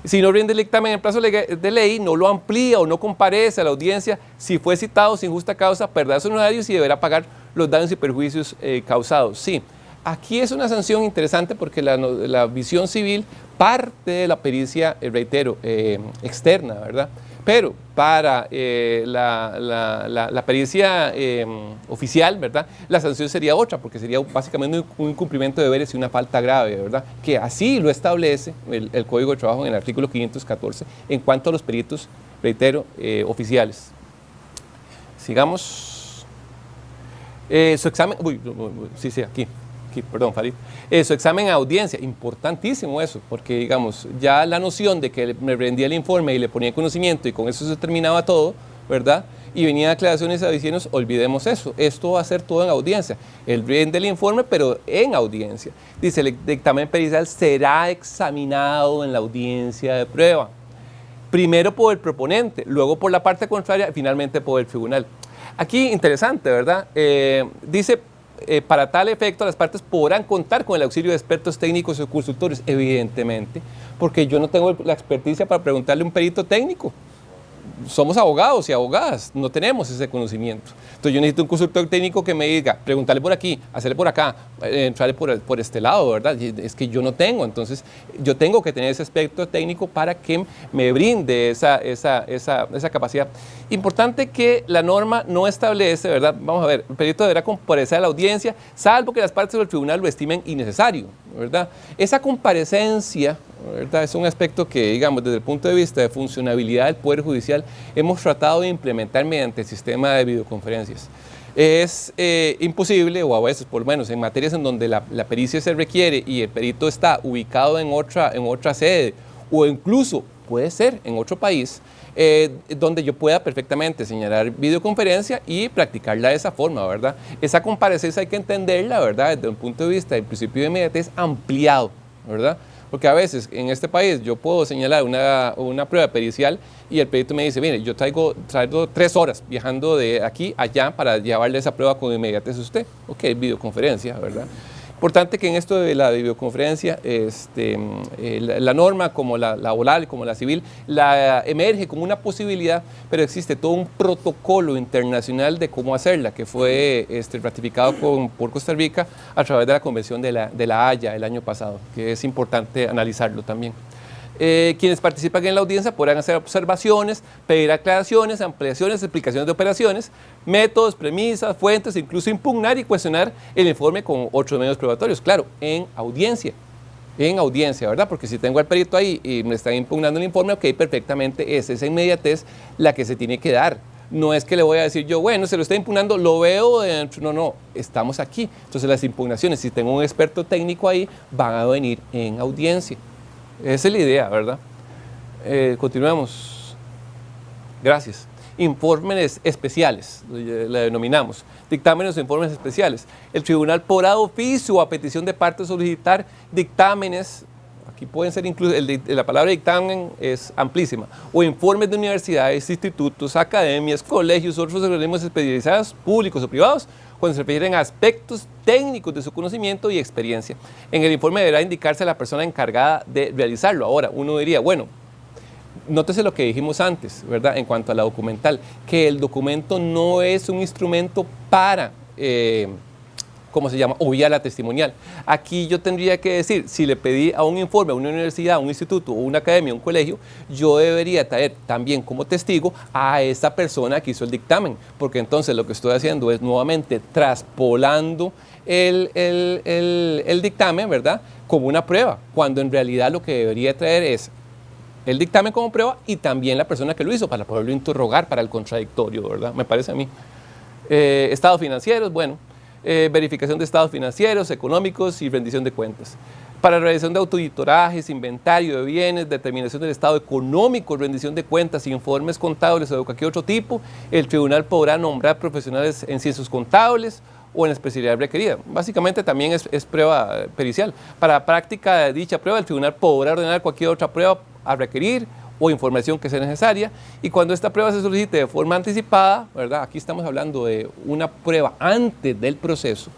Si no rinde el dictamen en plazo de ley, no lo amplía o no comparece a la audiencia, si fue citado sin justa causa, perderá sus honorarios y deberá pagar los daños y perjuicios causados. Sí. Aquí es una sanción interesante porque la visión civil parte de la pericia, reitero, externa, ¿verdad? Pero para la pericia oficial, ¿verdad? La sanción sería otra, porque sería básicamente un incumplimiento de deberes y una falta grave, ¿verdad? Que así lo establece el Código de Trabajo en el artículo 514 en cuanto a los peritos, reitero, oficiales. Sigamos. Su examen, sí, aquí, perdón, Farid. Su examen a audiencia, importantísimo eso, porque digamos, ya la noción de que me rendía el informe y le ponía conocimiento y con eso se terminaba todo, ¿verdad? Y venían aclaraciones adicionales, olvidemos eso, esto va a ser todo en audiencia. Él rinde el informe, pero en audiencia. Dice, el dictamen pericial será examinado en la audiencia de prueba. Primero por el proponente, luego por la parte contraria y finalmente por el tribunal. Aquí, interesante, ¿verdad? Dice, para tal efecto, las partes podrán contar con el auxilio de expertos técnicos o consultores, evidentemente, porque yo no tengo la experticia para preguntarle a un perito técnico. Somos abogados y abogadas, no tenemos ese conocimiento. Entonces yo necesito un consultor técnico que me diga, preguntarle por aquí, hacerle por acá, entrarle por este lado, ¿verdad? Es que yo no tengo, entonces yo tengo que tener ese aspecto técnico para que me brinde esa capacidad. Importante que la norma no establece, ¿verdad? Vamos a ver, el perito deberá comparecer a la audiencia, salvo que las partes del tribunal lo estimen innecesario, ¿verdad? Esa comparecencia, ¿verdad? Es un aspecto que, digamos, desde el punto de vista de funcionabilidad del Poder Judicial, hemos tratado de implementar mediante el sistema de videoconferencias. Es imposible, o a veces por lo menos en materias en donde la pericia se requiere y el perito está ubicado en otra sede, o incluso puede ser en otro país, donde yo pueda perfectamente señalar videoconferencia y practicarla de esa forma, ¿verdad? Esa comparecencia hay que entenderla, ¿verdad? Desde un punto de vista del principio de inmediatez ampliado, ¿verdad? Porque a veces en este país yo puedo señalar una prueba pericial y el perito me dice, mire, yo traigo 3 horas viajando de aquí a allá para llevarle esa prueba con inmediatez a usted. Ok, videoconferencia, ¿verdad? Importante que en esto de la videoconferencia, la norma como la laboral, como la civil, la emerge como una posibilidad, pero existe todo un protocolo internacional de cómo hacerla, que fue ratificado por Costa Rica a través de la Convención de la Haya el año pasado, que es importante analizarlo también. Quienes participan en la audiencia podrán hacer observaciones, pedir aclaraciones, ampliaciones, explicaciones de operaciones, métodos, premisas, fuentes, incluso impugnar y cuestionar el informe con otros medios probatorios. Claro, en audiencia, ¿verdad? Porque si tengo al perito ahí y me están impugnando el informe, ok, perfectamente, es esa inmediatez la que se tiene que dar. No es que le voy a decir yo, bueno, se lo está impugnando, lo veo dentro. No, estamos aquí. Entonces las impugnaciones, si tengo un experto técnico ahí, van a venir en audiencia. Esa es la idea, ¿verdad? Continuemos. Gracias. informes especiales, le denominamos, dictámenes o informes especiales. El tribunal podrá de oficio o a petición de parte solicitar dictámenes. Aquí pueden ser incluso, la palabra dictamen es amplísima, o informes de universidades, institutos, academias, colegios, otros organismos especializados, públicos o privados, cuando se refieren a aspectos técnicos de su conocimiento y experiencia. En el informe deberá indicarse a la persona encargada de realizarlo. Ahora, uno diría, bueno, nótese lo que dijimos antes, ¿verdad? En cuanto a la documental, que el documento no es un instrumento para... ¿cómo se llama? Obviar la testimonial. Aquí yo tendría que decir, si le pedí a un informe, a una universidad, a un instituto, o una academia, a un colegio, yo debería traer también como testigo a esa persona que hizo el dictamen, porque entonces lo que estoy haciendo es nuevamente traspolando el dictamen, ¿verdad? Como una prueba, cuando en realidad lo que debería traer es el dictamen como prueba y también la persona que lo hizo para poderlo interrogar para el contradictorio, ¿verdad? Me parece a mí. Estados financieros, bueno. Verificación de estados financieros, económicos y rendición de cuentas. Para realización de auditorajes, inventario de bienes, determinación del estado económico, rendición de cuentas, informes contables o de cualquier otro tipo, el tribunal podrá nombrar profesionales en ciencias contables o en la especialidad requerida. Básicamente también es prueba pericial. Para práctica de dicha prueba, el tribunal podrá ordenar cualquier otra prueba a requerir o información que sea necesaria, y cuando esta prueba se solicite de forma anticipada, ¿verdad? Aquí estamos hablando de una prueba antes del proceso,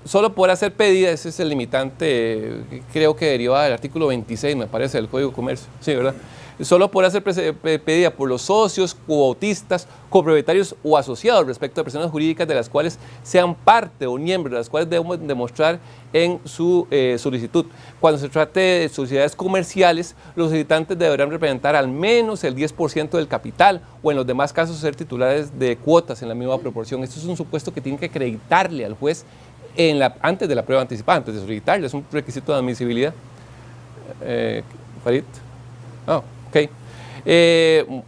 solo podrá ser pedida, ese es el limitante, creo que deriva del artículo 26, me parece, del Código de Comercio, sí, ¿verdad? Solo podrá ser pedida por los socios, coautistas, copropietarios o asociados respecto a personas jurídicas de las cuales sean parte o miembros, de las cuales debemos demostrar en su solicitud. Cuando se trate de sociedades comerciales, los solicitantes deberán representar al menos el 10% del capital o en los demás casos ser titulares de cuotas en la misma proporción. Esto es un supuesto que tienen que acreditarle al juez antes de la prueba anticipada, antes de solicitarle, es un requisito de admisibilidad. Farid. Ok.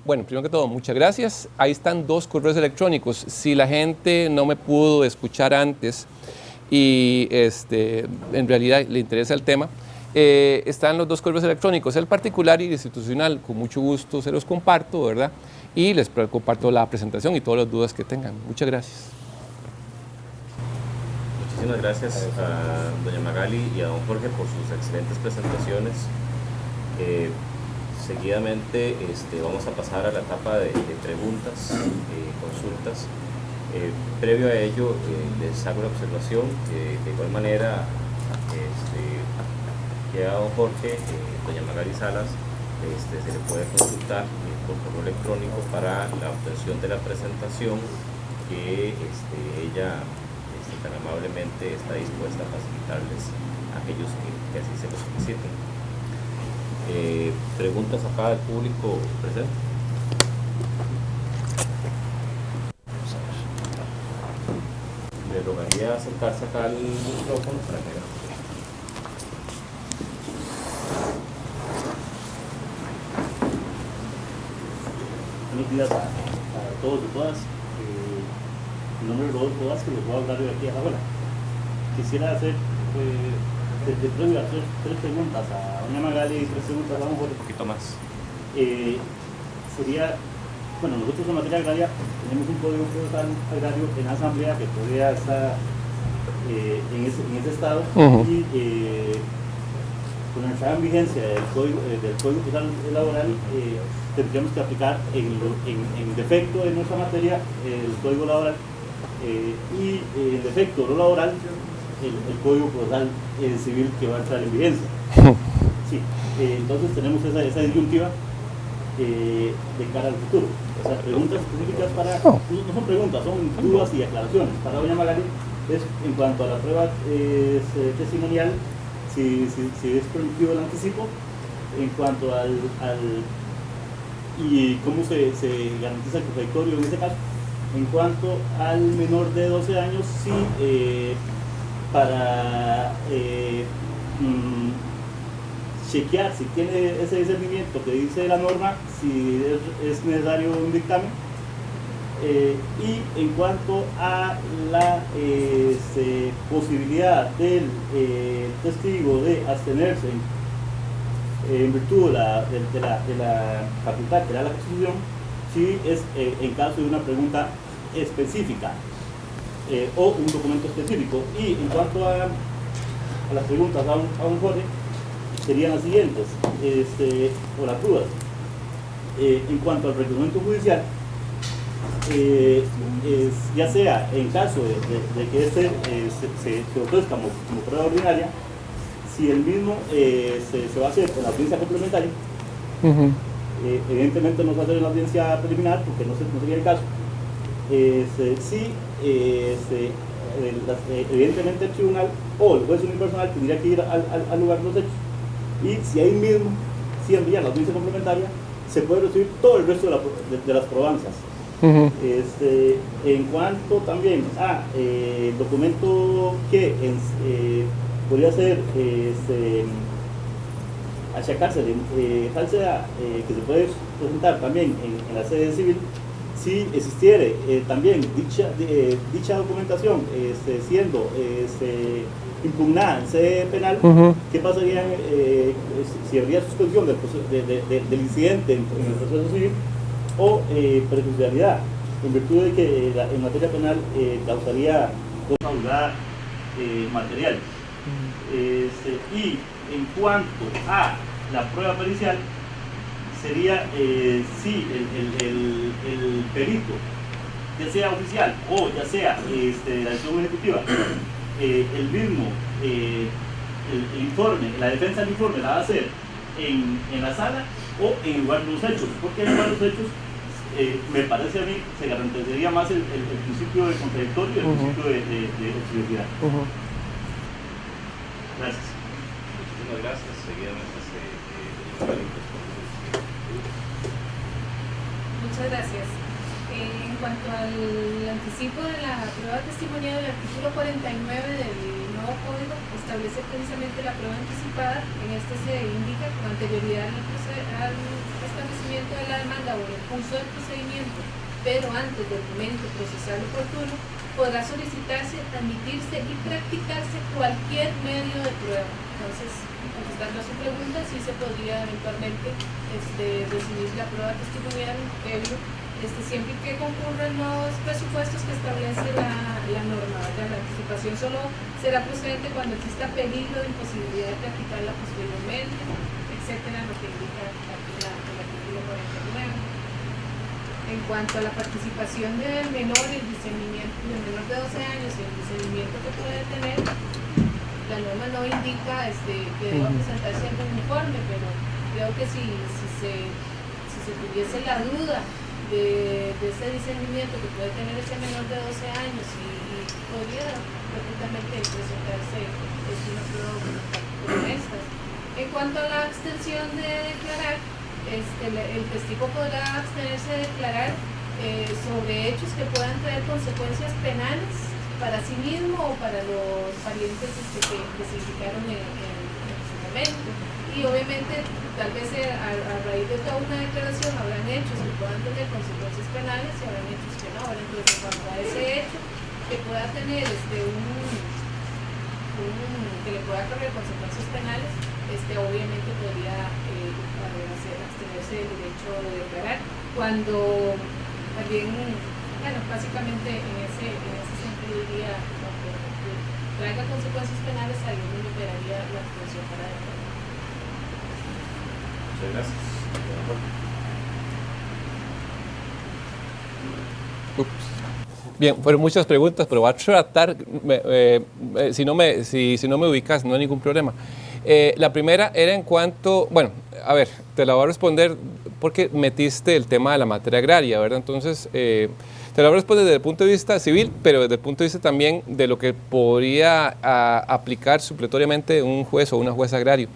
Bueno, primero que todo, muchas gracias. Ahí están 2 correos electrónicos. Si la gente no me pudo escuchar antes y en realidad le interesa el tema, están los 2 correos electrónicos, el particular y el institucional. Con mucho gusto se los comparto, ¿verdad? Y les comparto la presentación y todas las dudas que tengan. Muchas gracias. Muchísimas gracias a doña Magali y a don Jorge por sus excelentes presentaciones. Seguidamente vamos a pasar a la etapa de preguntas, consultas. Previo a ello, les hago una observación. De igual manera, que a don Jorge, doña Magali Salas, se le puede consultar por correo electrónico para la obtención de la presentación que ella tan amablemente está dispuesta a facilitarles a aquellos que así se lo soliciten. Preguntas acá del público presente. Le rogaría acercarse acá al micrófono para que vean. Buenos días a todos y todas. Mi nombre es Rodolfo Vázquez, les voy a hablar de aquí a la abuela. Quisiera hacer de previo hacer 3 preguntas a doña Magali y 3 preguntas a don Jorge. Un poquito más. Sería, bueno, nosotros en materia agraria tenemos un código procesal agrario en la asamblea que todavía está en ese estado. Y con la entrada en vigencia del código procesal laboral tendríamos que aplicar en defecto de nuestra materia el código laboral y en defecto de lo laboral el código procesal civil que va a entrar en vigencia. Sí, entonces tenemos esa disyuntiva de cara al futuro. O sea, preguntas específicas para, no son preguntas, son dudas y aclaraciones. Para doña Magali es en cuanto a la prueba testimonial, si es permitido el anticipo, en cuanto y cómo se garantiza el contradictorio en este caso. En cuanto al menor de 12 años, sí, para chequear si tiene ese discernimiento que dice la norma, si es necesario un dictamen. Y en cuanto a la posibilidad del testigo de abstenerse en virtud de la facultad que da la Constitución, sí es en caso de una pregunta específica o un documento específico. Y en cuanto a las preguntas a un Jorge, serían las siguientes, o las dudas. En cuanto al requerimiento judicial, ya sea en caso de que se ofrezca como prueba ordinaria, si el mismo se va a hacer en la audiencia complementaria, evidentemente no se va a hacer en la audiencia preliminar porque no sería el caso. Evidentemente el tribunal o el juez unipersonal tendría que ir al lugar de los hechos, y si ahí mismo, si envía la audiencia complementaria, se puede recibir todo el resto de las probanzas. En cuanto también a el documento que podría ser achacarse de falsedad, que se puede presentar también en la sede civil, si existiere también dicha documentación siendo impugnada en sede penal, ¿qué pasaría si habría suspensión del incidente en el proceso civil o perjudicialidad, en virtud de que en materia penal causaría una nulidad material? Y en cuanto a la prueba pericial, sería si el perito, ya sea oficial o ya sea la decisión ejecutiva, el mismo el informe, la defensa del informe la va a hacer en la sala o en el lugar de los hechos, porque en el lugar de los hechos me parece a mí se garantizaría más el principio de contradictorio y el principio de objetividad. Gracias. Muchísimas gracias. Seguidamente Muchas gracias. En cuanto al anticipo de la prueba testimonial, el artículo 49 del nuevo código establece precisamente la prueba anticipada. En este se indica con anterioridad al establecimiento de la demanda o el curso del procedimiento, pero antes del momento procesal oportuno, podrá solicitarse, admitirse y practicarse cualquier medio de prueba. Entonces, contestando a su pregunta, sí se podría eventualmente recibir la prueba testimonial previo, siempre que concurran los presupuestos que establece la norma, ¿verdad? La anticipación solo será procedente cuando exista peligro de imposibilidad de practicarla posteriormente, etcétera, lo que indica el artículo 49. En cuanto a la participación del menor y el discernimiento del menor de 12 años y el discernimiento que puede tener, la norma no indica que deba presentarse algún informe, pero creo que si se tuviese la duda de ese discernimiento que puede tener ese menor de 12 años y podría perfectamente presentarse una prueba como estas. En cuanto a la abstención de declarar, el testigo podrá abstenerse de declarar sobre hechos que puedan traer consecuencias penales para sí mismo o para los parientes que se indicaron en su momento. Y obviamente, tal vez a raíz de toda una declaración habrán hechos que puedan tener consecuencias penales y habrán hechos que no. Ahora, entonces, en cuanto a ese hecho que pueda tener que le pueda correr consecuencias penales, obviamente podría abstenerse del derecho de declarar. Cuando también, bueno, básicamente en ese sentido diría, que traiga consecuencias penales, ahí donde operaría la abstención para declarar. Muchas gracias. Bien, fueron muchas preguntas, pero voy a tratar, si no me ubicas, no hay ningún problema. La primera era en cuanto, bueno, a ver, te la voy a responder porque metiste el tema de la materia agraria, ¿verdad? Entonces, te la voy a responder desde el punto de vista civil, pero desde el punto de vista también de lo que podría aplicar supletoriamente un juez o una jueza agraria.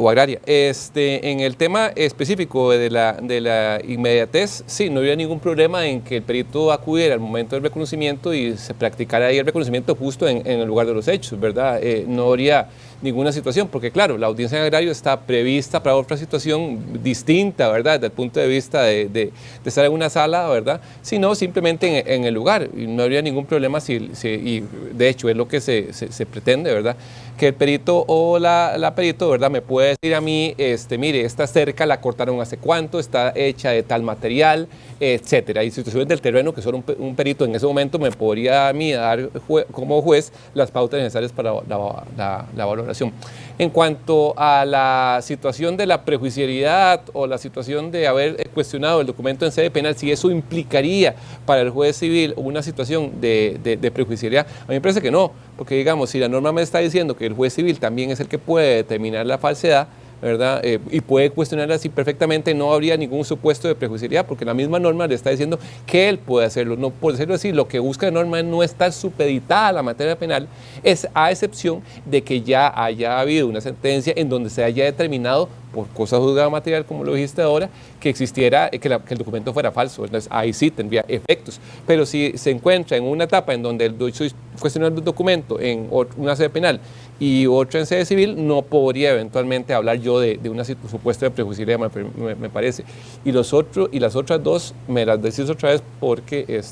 En el tema específico de la inmediatez, sí, no había ningún problema en que el perito acudiera al momento del reconocimiento y se practicara ahí el reconocimiento justo en el lugar de los hechos, ¿verdad? No habría ninguna situación, porque claro, la audiencia en agrario está prevista para otra situación distinta, ¿verdad? Desde el punto de vista de estar en una sala, ¿verdad? Sino simplemente en el lugar, y no habría ningún problema y de hecho es lo que se pretende, ¿verdad? Que el perito o la perito, ¿verdad? Me puede puede decir a mí, mire, esta cerca la cortaron hace cuánto, está hecha de tal material, etcétera. Y situaciones del terreno que solo un perito en ese momento me podría a mí dar como juez las pautas necesarias para la valoración. En cuanto a la situación de la prejuicialidad o la situación de haber cuestionado el documento en sede penal, si eso implicaría para el juez civil una situación de prejuicialidad, a mí me parece que no, porque digamos, si la norma me está diciendo que el juez civil también es el que puede determinar la falsedad, ¿verdad? Y puede cuestionarla así perfectamente, no habría ningún supuesto de prejuicialidad, porque la misma norma le está diciendo que él puede hacerlo. No, por decirlo así, lo que busca la norma es no estar supeditada a la materia penal, es a excepción de que ya haya habido una sentencia en donde se haya determinado por cosa juzgada material, como lo dijiste ahora, que existiera, que el documento fuera falso. Entonces, ahí sí tendría efectos. Pero si se encuentra en una etapa en donde estoy cuestionando el documento en una sede penal y otra en sede civil, no podría eventualmente hablar yo de una supuesta de prejuicialidad, me parece. Y las otras dos me las decís otra vez porque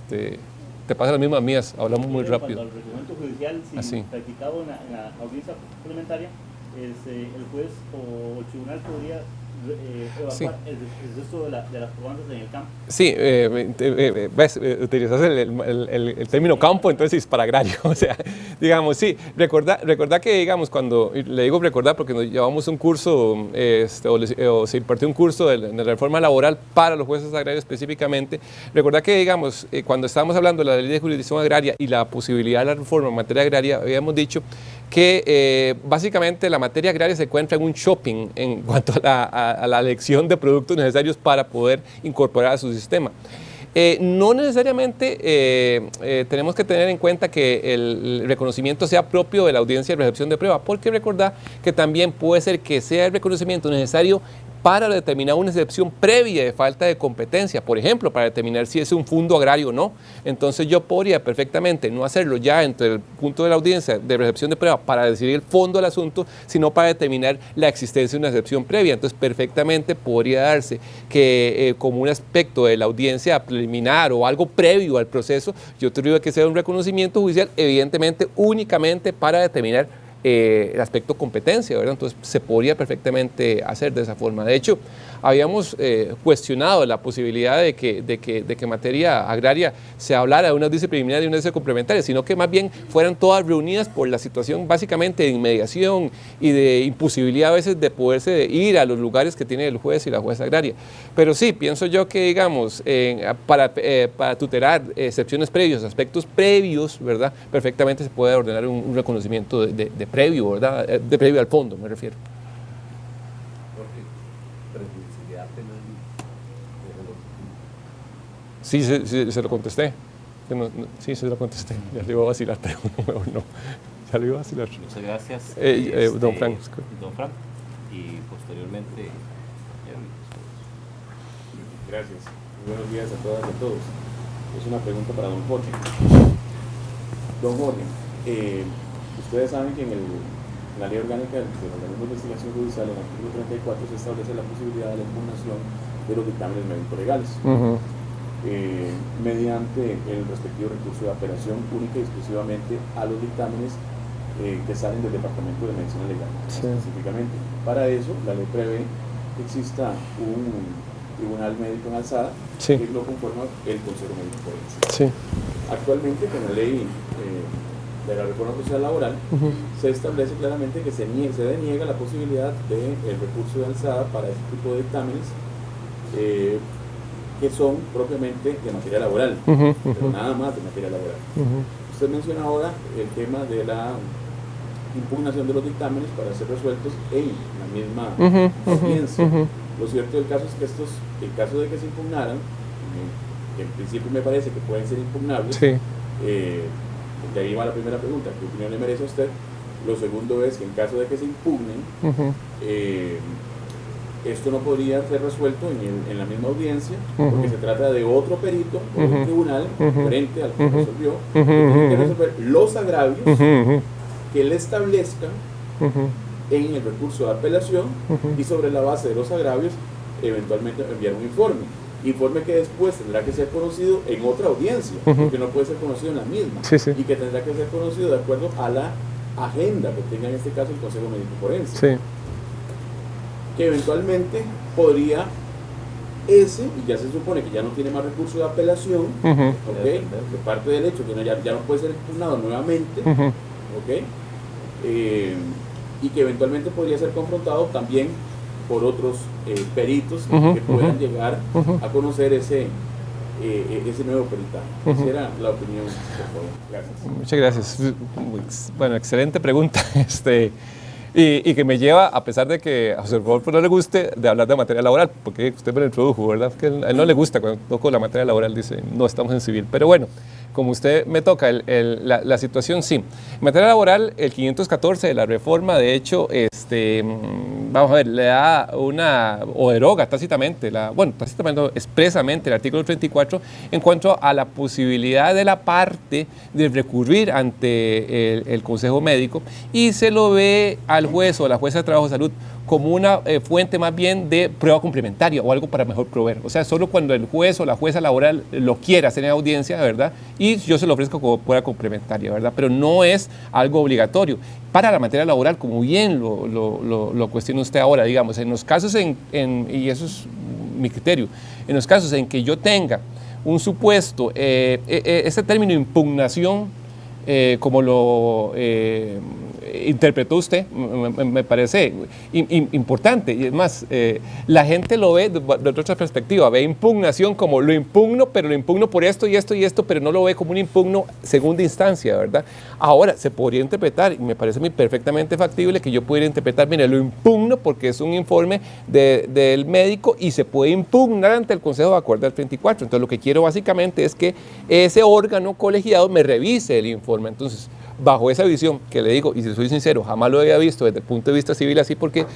te pasa las mismas mías, hablamos muy rápido. Cuando el reglamento judicial, si practicado en la audiencia complementaria, el juez o el tribunal podría evacuar el resto de las probanzas en el campo. Sí, utilizas el término campo, entonces es para agrario. O sea, digamos, sí, recordá que, digamos, cuando, le digo recordar porque nos llevamos un curso, o se impartió un curso de la reforma laboral para los jueces agrarios específicamente, recordá que, digamos, cuando estábamos hablando de la ley de jurisdicción agraria y la posibilidad de la reforma en materia agraria, habíamos dicho que básicamente la materia agraria se encuentra en un shopping en cuanto a la elección de productos necesarios para poder incorporar a su sistema. No necesariamente tenemos que tener en cuenta que el reconocimiento sea propio de la audiencia de recepción de prueba, porque recordad que también puede ser que sea el reconocimiento necesario para determinar una excepción previa de falta de competencia, por ejemplo, para determinar si es un fondo agrario o no. Entonces yo podría perfectamente no hacerlo ya entre el punto de la audiencia de recepción de prueba para decidir el fondo del asunto, sino para determinar la existencia de una excepción previa. Entonces perfectamente podría darse que como un aspecto de la audiencia preliminar o algo previo al proceso, yo tendría que sea un reconocimiento judicial, evidentemente únicamente para determinar el aspecto competencia, ¿verdad? Entonces se podría perfectamente hacer de esa forma. De hecho, habíamos cuestionado la posibilidad de que en materia agraria se hablara de una audiencia preliminar y una audiencia complementaria, sino que más bien fueran todas reunidas por la situación básicamente de inmediación y de imposibilidad a veces de poderse ir a los lugares que tiene el juez y la jueza agraria. Pero sí, pienso yo que, digamos, para tutelar excepciones previas, aspectos previos, ¿verdad? Perfectamente se puede ordenar un reconocimiento de previo, ¿verdad? De previo al fondo, me refiero. Sí, se lo contesté. Sí, se lo contesté. Ya le iba a vacilar, pero no. Ya le iba a vacilar. Muchas gracias. Don Frank. Don Frank. Y posteriormente... Gracias. Muy buenos días a todas y a todos. Es una pregunta para don Jorge. Don Jorge, ustedes saben que en la ley orgánica del organismo de investigación judicial, en el artículo 34, se establece la posibilidad de la impugnación de los dictámenes médico-legales. Mediante el respectivo recurso de apelación única y exclusivamente a los dictámenes que salen del Departamento de Medicina Legal, específicamente. Para eso, la ley prevé que exista un tribunal médico en alzada que lo conforma el Consejo Médico Forense. Actualmente, con la ley de la reforma procesal laboral, se establece claramente que se deniega la posibilidad del recurso de alzada para este tipo de dictámenes que son propiamente de materia laboral, pero nada más de materia laboral. Usted menciona ahora el tema de la impugnación de los dictámenes para ser resueltos en la misma audiencia. Lo cierto del caso es que en caso de que se impugnaran, que en principio me parece que pueden ser impugnables, de ahí va la primera pregunta, ¿qué opinión le merece a usted? Lo segundo es que en caso de que se impugnen, esto no podría ser resuelto en la misma audiencia, porque se trata de otro perito o un tribunal frente al que resolvió, que tiene que resolver los agravios que él establezca en el recurso de apelación y sobre la base de los agravios eventualmente enviar un informe que después tendrá que ser conocido en otra audiencia, porque no puede ser conocido en la misma, y que tendrá que ser conocido de acuerdo a la agenda que tenga en este caso el Consejo Médico Forense. que eventualmente podría ese, y ya se supone que ya no tiene más recurso de apelación, ¿ok? De parte del hecho, que ya no puede ser impugnado nuevamente, ¿ok? Y que eventualmente podría ser confrontado también por otros peritos que puedan llegar a conocer ese nuevo peritaje. Esa era la opinión, por favor. Gracias. Muchas gracias. Bueno, excelente pregunta. Y que me lleva, a pesar de que a José Rodolfo no le guste, de hablar de materia laboral, porque usted me lo introdujo, ¿verdad? Que a él no le gusta cuando toco la materia laboral, dice, no estamos en civil. Pero bueno, como usted me toca la situación, sí. En materia laboral, el 514 de la reforma, de hecho, vamos a ver, le da o deroga tácitamente, expresamente el artículo 34 en cuanto a la posibilidad de la parte de recurrir ante el Consejo Médico, y se lo ve al juez o a la jueza de trabajo y salud como una fuente más bien de prueba complementaria o algo para mejor proveer. O sea, solo cuando el juez o la jueza laboral lo quiera hacer en audiencia, ¿verdad? Y yo se lo ofrezco como prueba complementaria, ¿verdad? Pero no es algo obligatorio. Para la materia laboral, como bien lo cuestiona usted ahora, digamos, en los casos y eso es mi criterio, en los casos en que yo tenga un supuesto, ese término impugnación, como lo interpretó usted, me parece importante. Y es más, la gente lo ve de otra perspectiva, ve impugnación como lo impugno, pero lo impugno por esto y esto y esto, pero no lo ve como un impugno segunda instancia, ¿verdad? Ahora, se podría interpretar, y me parece perfectamente factible que yo pudiera interpretar, mire, lo impugno porque es un informe del médico y se puede impugnar ante el Consejo de acuerdo al 34. Entonces, lo que quiero básicamente es que ese órgano colegiado me revise el informe. Entonces, bajo esa visión, que le digo, y si soy sincero, jamás lo había visto desde el punto de vista civil así, porque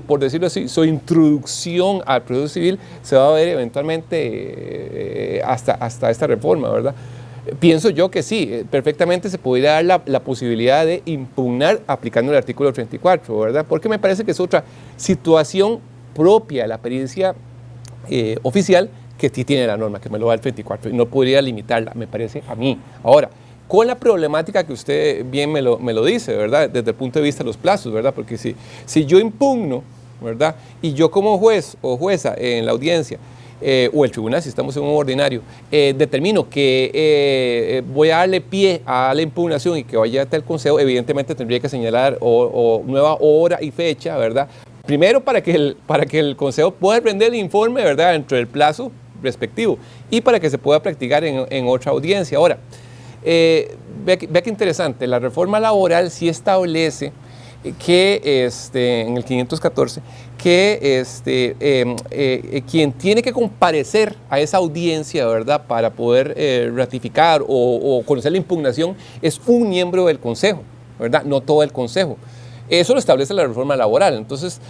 por decirlo así, su introducción al proceso civil se va a ver eventualmente hasta esta reforma, ¿verdad? Pienso yo que sí, perfectamente se podría dar la posibilidad de impugnar aplicando el artículo 34, ¿verdad? Porque me parece que es otra situación propia de la pericia oficial que sí tiene la norma, que me lo da el 34, y no podría limitarla, me parece a mí. Ahora, con la problemática que usted bien me lo dice, ¿verdad? Desde el punto de vista de los plazos, ¿verdad? Porque si yo impugno, ¿verdad? Y yo como juez o jueza en la audiencia, o el tribunal, si estamos en un ordinario, determino que voy a darle pie a la impugnación y que vaya hasta el Consejo, evidentemente tendría que señalar nueva hora y fecha, ¿verdad? Primero para que el Consejo pueda prender el informe, ¿verdad? Dentro del plazo respectivo, y para que se pueda practicar en otra audiencia. Ahora, vea que interesante, la reforma laboral sí establece que en el 514 que quien tiene que comparecer a esa audiencia, ¿verdad?, para poder ratificar o conocer la impugnación es un miembro del Consejo, ¿verdad?, no todo el Consejo. Eso lo establece la reforma laboral. Entonces,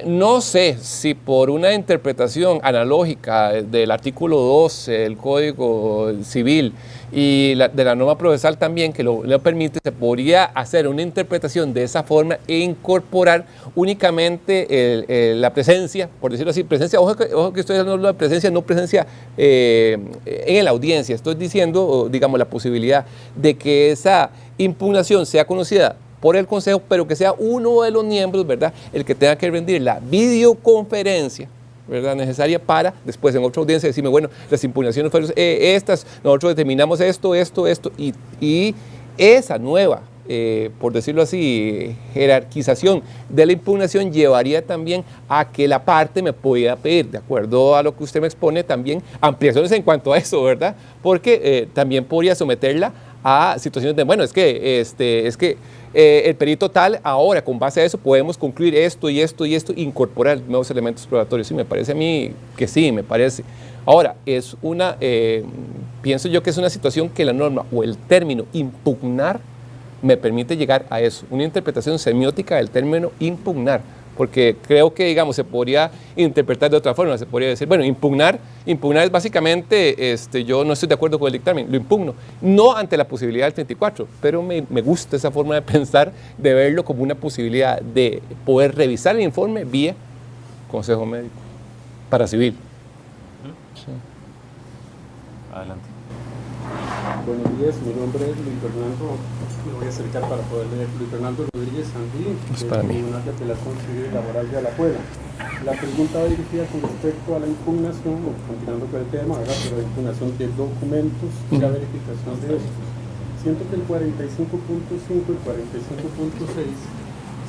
no sé si por una interpretación analógica del artículo 12 del Código Civil y de la norma procesal también, que lo permite, se podría hacer una interpretación de esa forma e incorporar únicamente la presencia, por decirlo así, presencia, ojo que estoy hablando de presencia, no presencia en la audiencia. Estoy diciendo, digamos, la posibilidad de que esa impugnación sea conocida por el Consejo, pero que sea uno de los miembros, ¿verdad?, el que tenga que rendir la videoconferencia, ¿verdad?, necesaria para después en otra audiencia decirme, bueno, las impugnaciones fueron estas, nosotros determinamos esto, y esa nueva, por decirlo así, jerarquización de la impugnación llevaría también a que la parte me pueda pedir, de acuerdo a lo que usted me expone, también ampliaciones en cuanto a eso, ¿verdad?, porque también podría someterla a situaciones de, bueno, es que el perito tal, ahora con base a eso podemos concluir esto y esto y esto, incorporar nuevos elementos probatorios. Sí, me parece a mí que sí, me parece. Ahora, pienso yo que es una situación que la norma o el término impugnar me permite llegar a eso, una interpretación semiótica del término impugnar, porque creo que, digamos, se podría interpretar de otra forma, se podría decir, bueno, impugnar es básicamente, yo no estoy de acuerdo con el dictamen, lo impugno, no ante la posibilidad del 34, pero me gusta esa forma de pensar, de verlo como una posibilidad de poder revisar el informe vía Consejo Médico, para civil. Adelante. Buenos días, mi nombre es Luis Fernando, me voy a acercar para poder leer. Luis Fernando Rodríguez Sandí, del Tribunal de Apelación Civil y Laboral de Alajuela. La pregunta va dirigida con respecto a la impugnación, continuando con el tema, ¿verdad? Pero la impugnación de documentos y la verificación de estos. Siento que el 45.5 y 45.6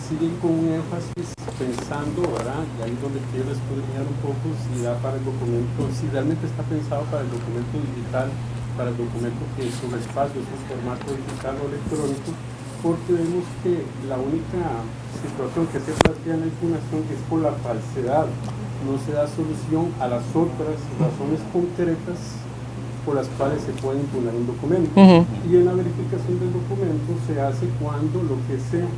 siguen con un énfasis pensando, ¿verdad? Y ahí es donde quiero escudriñar un poco si da para el documento, si realmente está pensado para el documento digital, para el documento que sobre espacio es un formato digital o electrónico, porque vemos que la única situación que se plantea en la impugnación es por la falsedad, no se da solución a las otras razones concretas por las cuales se puede impugnar un documento. Y en la verificación del documento se hace cuando lo que se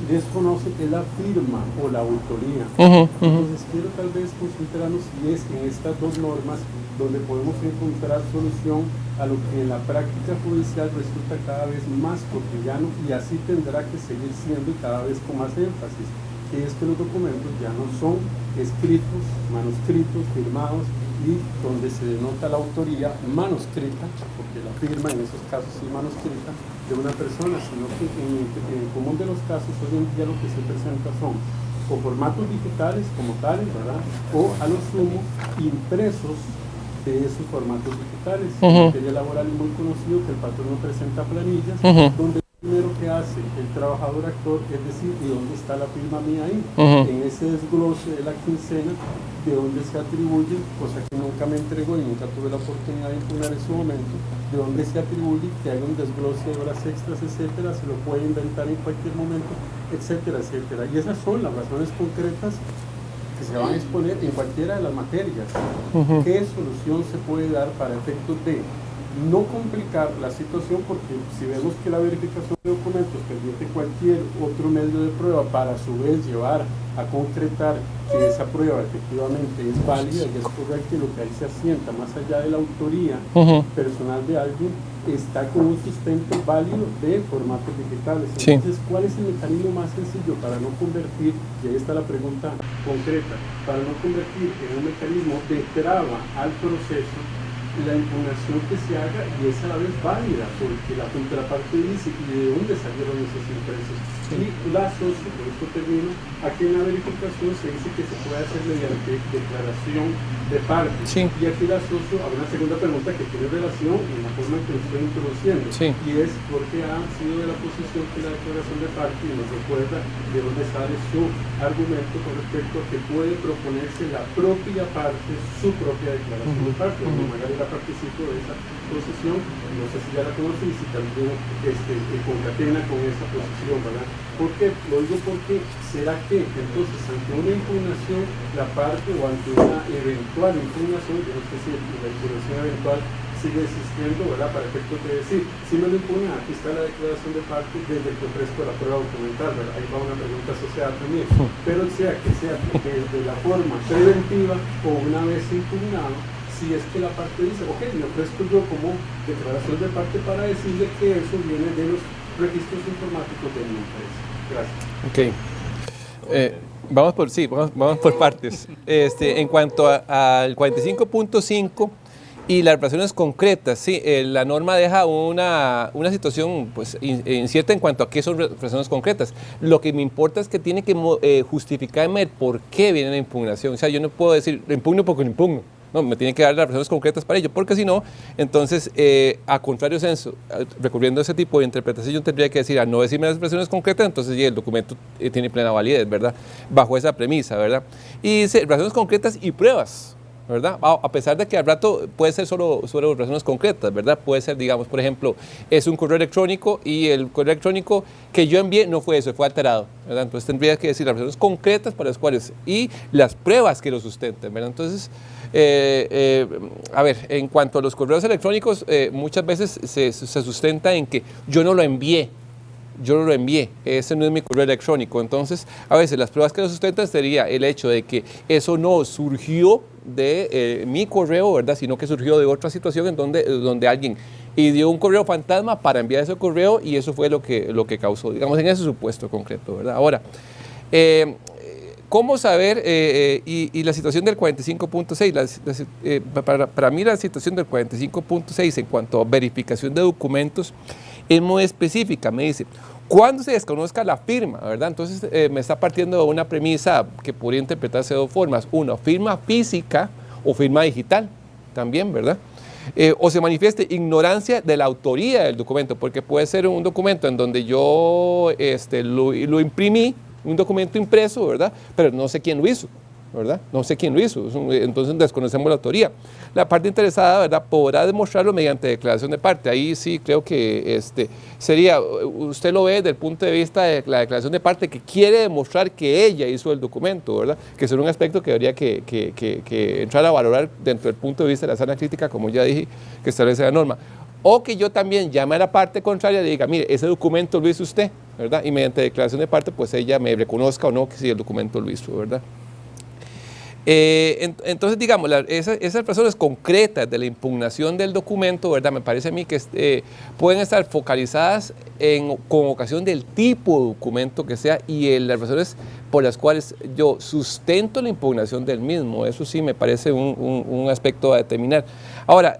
desconoce es la firma o la autoría. Entonces quiero tal vez concentrarnos si es en estas dos normas donde podemos encontrar solución a lo que en la práctica judicial resulta cada vez más cotidiano y así tendrá que seguir siendo y cada vez con más énfasis, que es que los documentos ya no son escritos, manuscritos, firmados y donde se denota la autoría manuscrita, porque la firma en esos casos es manuscrita de una persona, sino que en el común de los casos hoy en día lo que se presenta son o formatos digitales como tales, ¿verdad? O a lo sumo impresos de esos formatos digitales. En materia laboral es muy conocido que el patrón no presenta planillas, donde lo primero que hace el trabajador actor es decir, ¿y dónde está la firma mía ahí? En ese desglose de la quincena, de dónde se atribuye, cosa que nunca me entregó y nunca tuve la oportunidad de impugnar en su momento, de dónde se atribuye, que haga un desglose de horas extras, etcétera, se lo puede inventar en cualquier momento, etcétera, etcétera. Y esas son las razones concretas que se van a exponer en cualquiera de las materias. ¿Qué solución se puede dar para efectos de no complicar la situación? Porque si vemos que la verificación de documentos permite cualquier otro medio de prueba para a su vez llevar a concretar que esa prueba efectivamente es válida y es correcta y lo que ahí se asienta más allá de la autoría personal de alguien está con un sustento válido de formatos digitales. Entonces, ¿cuál es el mecanismo más sencillo para no convertir, y ahí está la pregunta concreta, para no convertir en un mecanismo de traba al proceso la impugnación que se haga y es a la vez válida, porque la contraparte dice ¿y de dónde salieron esos impresos? Y la socio, por esto termino, aquí en la verificación se dice que se puede hacer mediante declaración de parte. Y aquí la socio a una segunda pregunta que tiene relación en la forma en que lo estoy introduciendo, y es porque ha sido de la posición que la declaración de parte y nos recuerda de dónde sale su argumento con respecto a que puede proponerse la propia parte, su propia declaración de parte. Magdalena participó de esa posición, no sé si ya la conoce y si también concatena con esa posición, ¿verdad? ¿Por qué? Lo digo porque será que entonces ante una impugnación la parte o ante una eventual impugnación, yo no sé si la impugnación eventual sigue existiendo, ¿verdad? Para efectos de decir, si me lo impugnan, aquí está la declaración de parte desde que ofrezco la prueba documental, ¿verdad? Ahí va una pregunta asociada también, pero sea que sea desde la forma preventiva o una vez impugnado, si es que la parte dice, ok, me ofrezco yo como declaración de parte para decirle que eso viene de los registros informáticos de mi empresa. Gracias. Vamos por partes. En cuanto al 45.5 y las razones concretas, la norma deja una situación pues, incierta en cuanto a qué son razones concretas. Lo que me importa es que tiene que justificarme el por qué viene la impugnación. O sea, yo no puedo decir, lo impugno porque lo impugno. No, me tienen que dar las razones concretas para ello, porque si no, entonces, a contrario censo, recurriendo a ese tipo de interpretación, yo tendría que decir, al no decirme las razones concretas, entonces el documento tiene plena validez, ¿verdad? Bajo esa premisa, ¿verdad? Y dice, razones concretas y pruebas, ¿verdad? A pesar de que al rato puede ser solo razones concretas, ¿verdad? Puede ser, digamos, por ejemplo, es un correo electrónico y el correo electrónico que yo envié no fue eso, fue alterado, ¿verdad? Entonces tendría que decir las razones concretas para las cuales y las pruebas que lo sustenten, ¿verdad? Entonces, a ver, en cuanto a los correos electrónicos, muchas veces se sustenta en que yo no lo envié, ese no es mi correo electrónico. Entonces, a veces las pruebas que lo sustentan sería el hecho de que eso no surgió de mi correo, ¿verdad? Sino que surgió de otra situación en donde alguien dio un correo fantasma para enviar ese correo y eso fue lo que causó, digamos, en ese supuesto concreto, ¿verdad? Ahora, ¿cómo saber? Y la situación del 45.6, para mí la situación del 45.6 en cuanto a verificación de documentos es muy específica. Me dice, cuando se desconozca la firma, ¿verdad? Entonces me está partiendo de una premisa que podría interpretarse de dos formas. Una, firma física o firma digital también, ¿verdad? O se manifieste ignorancia de la autoría del documento, porque puede ser un documento en donde yo lo imprimí, un documento impreso, ¿verdad? Pero no sé quién lo hizo, ¿verdad? No sé quién lo hizo, entonces desconocemos la autoría. La parte interesada, ¿verdad?, podrá demostrarlo mediante declaración de parte. Ahí sí creo que sería, usted lo ve desde el punto de vista de la declaración de parte, que quiere demostrar que ella hizo el documento, ¿verdad? Que es un aspecto que habría que entrar a valorar dentro del punto de vista de la sana crítica, como ya dije, que establece la norma. O que yo también llame a la parte contraria y diga, mire, ese documento lo hizo usted, ¿verdad? Y mediante declaración de parte, pues ella me reconozca o no que sí el documento lo hizo, ¿verdad? Entonces, digamos, esas razones concretas de la impugnación del documento, ¿verdad?, me parece a mí que pueden estar focalizadas con ocasión del tipo de documento que sea y las razones por las cuales yo sustento la impugnación del mismo. Eso sí me parece un aspecto a determinar. Ahora,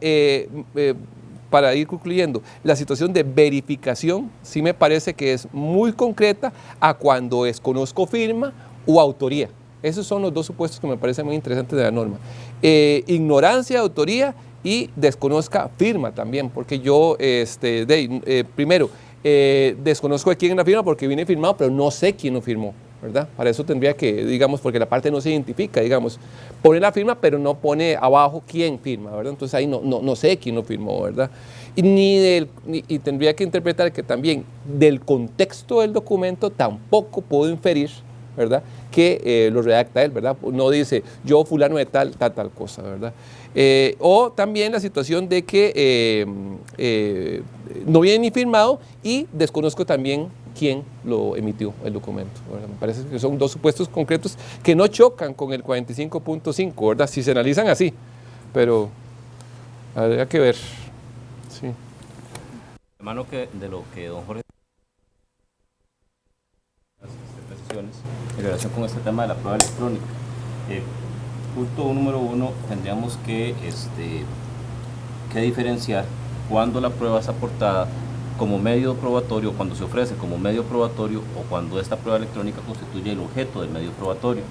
para ir concluyendo, la situación de verificación sí me parece que es muy concreta a cuando desconozco firma o autoría. Esos son los dos supuestos que me parecen muy interesantes de la norma. Ignorancia de autoría y desconozca firma también, porque yo, primero, desconozco de quién la firma porque viene firmado, pero no sé quién lo firmó, ¿verdad? Para eso tendría que, digamos, porque la parte no se identifica, digamos, pone la firma, pero no pone abajo quién firma, ¿verdad? Entonces ahí no sé quién lo firmó, ¿verdad? Y tendría que interpretar que también del contexto del documento tampoco puedo inferir, ¿verdad?, que lo redacta él, ¿verdad? No dice, yo fulano de tal cosa, ¿verdad? O también la situación de que no viene ni firmado y desconozco también quién lo emitió el documento, ¿verdad? Me parece que son dos supuestos concretos que no chocan con el 45.5, ¿verdad? Si se analizan así, pero habría que ver, sí. Hermano, que de lo que don Jorge en relación con este tema de la prueba electrónica. Punto número uno, tendríamos que diferenciar cuando la prueba es aportada como medio probatorio, cuando se ofrece como medio probatorio o cuando esta prueba electrónica constituye el objeto del medio probatorio.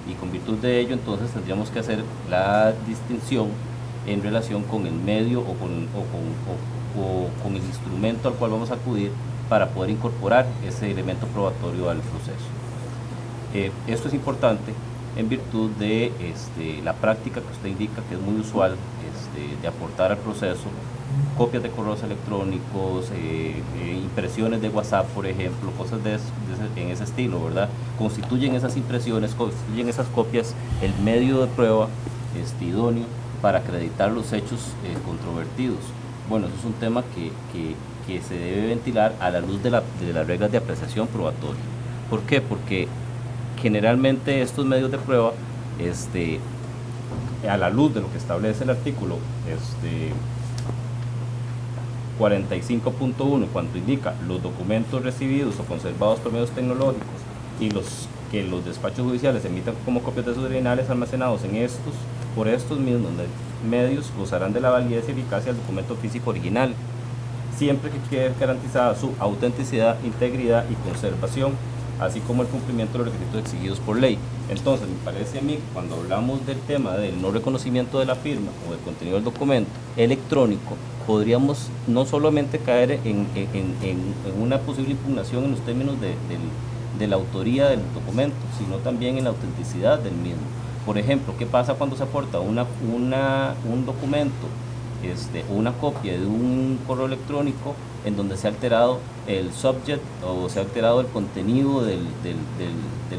Y con virtud de ello, entonces tendríamos que hacer la distinción en relación con el medio o con el instrumento al cual vamos a acudir para poder incorporar ese elemento probatorio al proceso. Esto es importante en virtud de la práctica que usted indica, que es muy usual, de aportar al proceso copias de correos electrónicos, impresiones de WhatsApp, por ejemplo, cosas en ese estilo, ¿verdad? Constituyen esas impresiones, constituyen esas copias el medio de prueba idóneo para acreditar los hechos controvertidos. Bueno, eso es un tema que se debe ventilar a la luz de las reglas de apreciación probatoria. ¿Por qué? Porque generalmente estos medios de prueba, a la luz de lo que establece el artículo 45.1, cuanto indica los documentos recibidos o conservados por medios tecnológicos y que los despachos judiciales emitan como copias de sus originales almacenados por estos mismos medios, gozarán de la validez y eficacia del documento físico original, siempre que quede garantizada su autenticidad, integridad y conservación, así como el cumplimiento de los requisitos exigidos por ley. Entonces, me parece a mí, cuando hablamos del tema del no reconocimiento de la firma o del contenido del documento electrónico, podríamos no solamente caer en una posible impugnación en los términos de la autoría del documento, sino también en la autenticidad del mismo. Por ejemplo, ¿qué pasa cuando se aporta un documento, una copia de un correo electrónico en donde se ha alterado el subject o se ha alterado el contenido del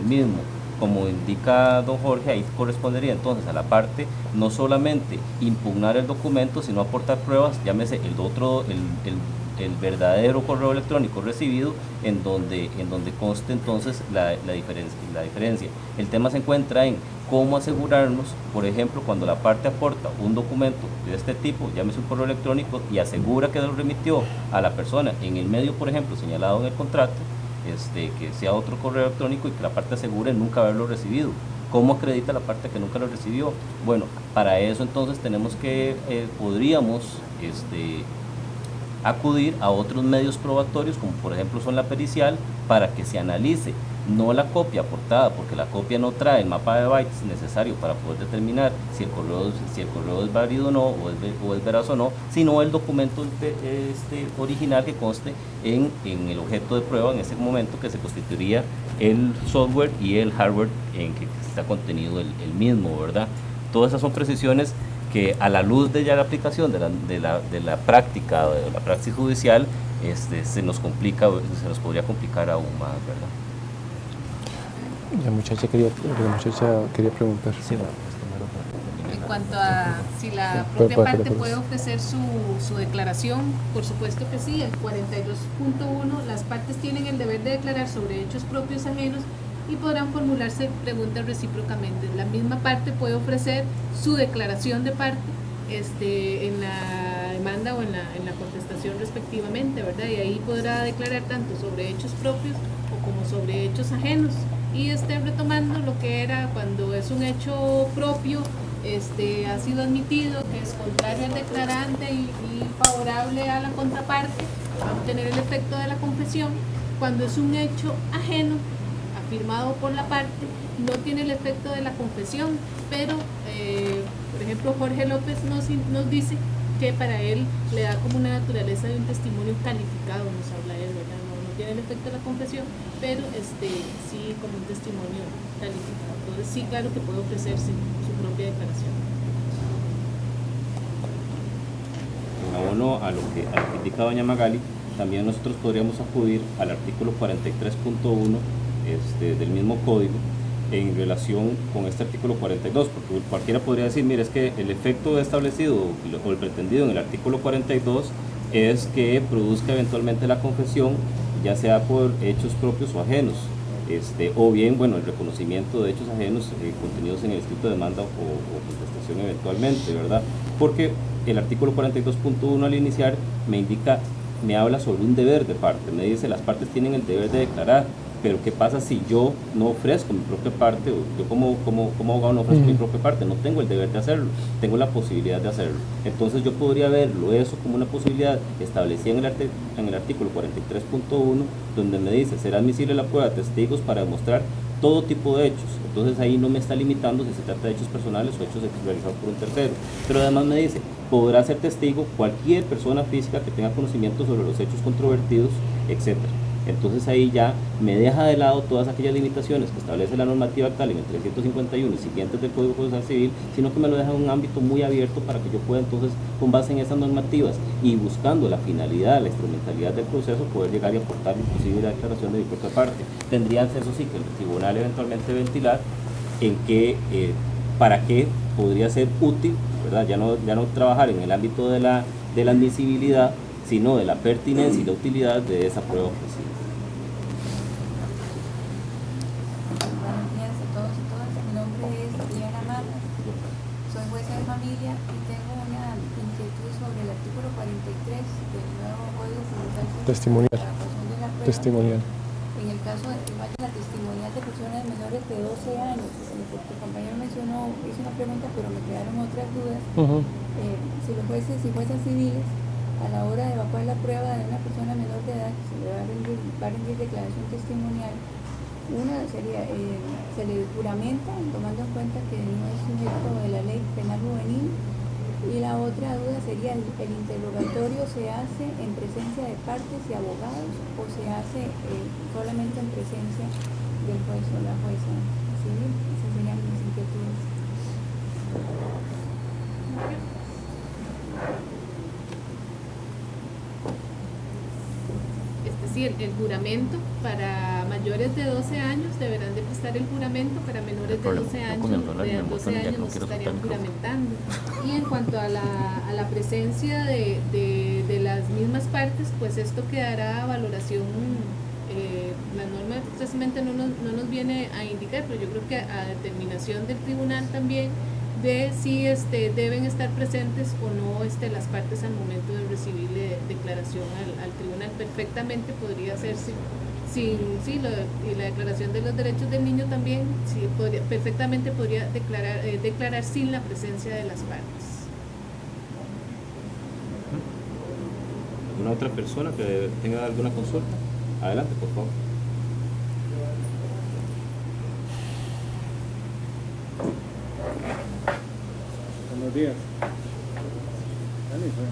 mismo? Como indica don Jorge, ahí correspondería entonces a la parte no solamente impugnar el documento, sino aportar pruebas, llámese el verdadero correo electrónico recibido, en donde conste entonces la diferencia. El tema se encuentra en cómo asegurarnos, por ejemplo, cuando la parte aporta un documento de este tipo, llámese un correo electrónico, y asegura que lo remitió a la persona en el medio, por ejemplo, señalado en el contrato, que sea otro correo electrónico y que la parte asegure nunca haberlo recibido. ¿Cómo acredita la parte que nunca lo recibió? Bueno, para eso entonces tenemos que, podríamos acudir a otros medios probatorios, como por ejemplo son la pericial, para que se analice no la copia aportada, porque la copia no trae el mapa de bytes necesario para poder determinar si el correo es válido o no, o es veraz o no, sino el documento original que conste en el objeto de prueba en ese momento, que se constituiría el software y el hardware en que está contenido el mismo, ¿verdad? Todas esas son precisiones que, a la luz de ya la aplicación de la práctica, de la praxis judicial, se nos podría complicar aún más, ¿verdad? La muchacha quería preguntar. Sí, En cuanto a si la propia parte puede ofrecer su declaración, por supuesto que sí. El 42.1, las partes tienen el deber de declarar sobre hechos propios ajenos y podrán formularse preguntas recíprocamente. La misma parte puede ofrecer su declaración de parte en la demanda o en la contestación respectivamente, ¿verdad? Y ahí podrá declarar tanto sobre hechos propios o como sobre hechos ajenos. Y retomando lo que era cuando es un hecho propio, ha sido admitido que es contrario al declarante y favorable a la contraparte, va a obtener el efecto de la confesión. Cuando es un hecho ajeno, afirmado por la parte, no tiene el efecto de la confesión, pero por ejemplo Jorge López nos dice que para él le da como una naturaleza de un testimonio calificado, nos habla él, ¿verdad? No tiene el efecto de la confesión, pero sí como un testimonio calificado. Entonces sí, claro que puede ofrecerse su propia declaración. En abono a lo que indica doña Magali, también nosotros podríamos acudir al artículo 43.1 del mismo código en relación con este artículo 42, porque cualquiera podría decir, mire, es que el efecto establecido o el pretendido en el artículo 42 es que produzca eventualmente la confesión, ya sea por hechos propios o ajenos, o bien, bueno, el reconocimiento de hechos ajenos contenidos en el escrito de demanda o contestación eventualmente, ¿verdad? Porque el artículo 42.1 al iniciar me habla sobre un deber de parte, me dice las partes tienen el deber de declarar, pero ¿qué pasa si yo no ofrezco mi propia parte? O yo como abogado no ofrezco mi propia parte, no tengo el deber de hacerlo, tengo la posibilidad de hacerlo. Entonces yo podría verlo eso como una posibilidad establecida en el artículo 43.1, donde me dice, será admisible la prueba de testigos para demostrar todo tipo de hechos. Entonces ahí no me está limitando si se trata de hechos personales o hechos realizados por un tercero. Pero además me dice, podrá ser testigo cualquier persona física que tenga conocimiento sobre los hechos controvertidos, etc. Entonces ahí ya me deja de lado todas aquellas limitaciones que establece la normativa actual en el 351 y siguientes del Código Procesal Civil, sino que me lo deja en un ámbito muy abierto para que yo pueda entonces, con base en esas normativas y buscando la finalidad, la instrumentalidad del proceso, poder llegar y aportar inclusive la declaración de mi propia parte. Tendría eso sí que el tribunal eventualmente ventilar en qué, para qué podría ser útil, ¿verdad? Ya no trabajar en el ámbito de la admisibilidad, sino de la pertinencia y la utilidad de esa prueba ofrecida. Buenos días a todos y todas. Mi nombre es Diana Mata, soy jueza de familia y tengo una inquietud sobre el artículo 43 del nuevo Código Procesal Civil. Testimonial. La razón de la prueba. Testimonial. En el caso de la testimonial de personas menores de 12 años, porque el compañero hizo una pregunta, pero me quedaron otras dudas. Si los jueces y juezas civiles, a la hora de evacuar la prueba de una persona menor de edad que se le va a rendir declaración testimonial, una sería, se le juramenta, tomando en cuenta que no es sujeto de la ley penal juvenil, y la otra duda sería, ¿el interrogatorio se hace en presencia de partes y abogados o se hace solamente en presencia del juez o la jueza civil? Esas serían mis inquietudes. Sí, el juramento para mayores de 12 años deberán de prestar el juramento, para menores de 12 años, no se estarían juramentando. Y en cuanto a la presencia de las mismas partes, pues esto quedará a valoración, la norma precisamente no nos viene a indicar, pero yo creo que a determinación del tribunal también, de si deben estar presentes o no las partes al momento de recibirle declaración al tribunal. Perfectamente podría hacerse Sí, y la declaración de los derechos del niño también, sí, perfectamente podría declarar sin la presencia de las partes. ¿Alguna otra persona que tenga alguna consulta? Adelante, por favor. Buenos días.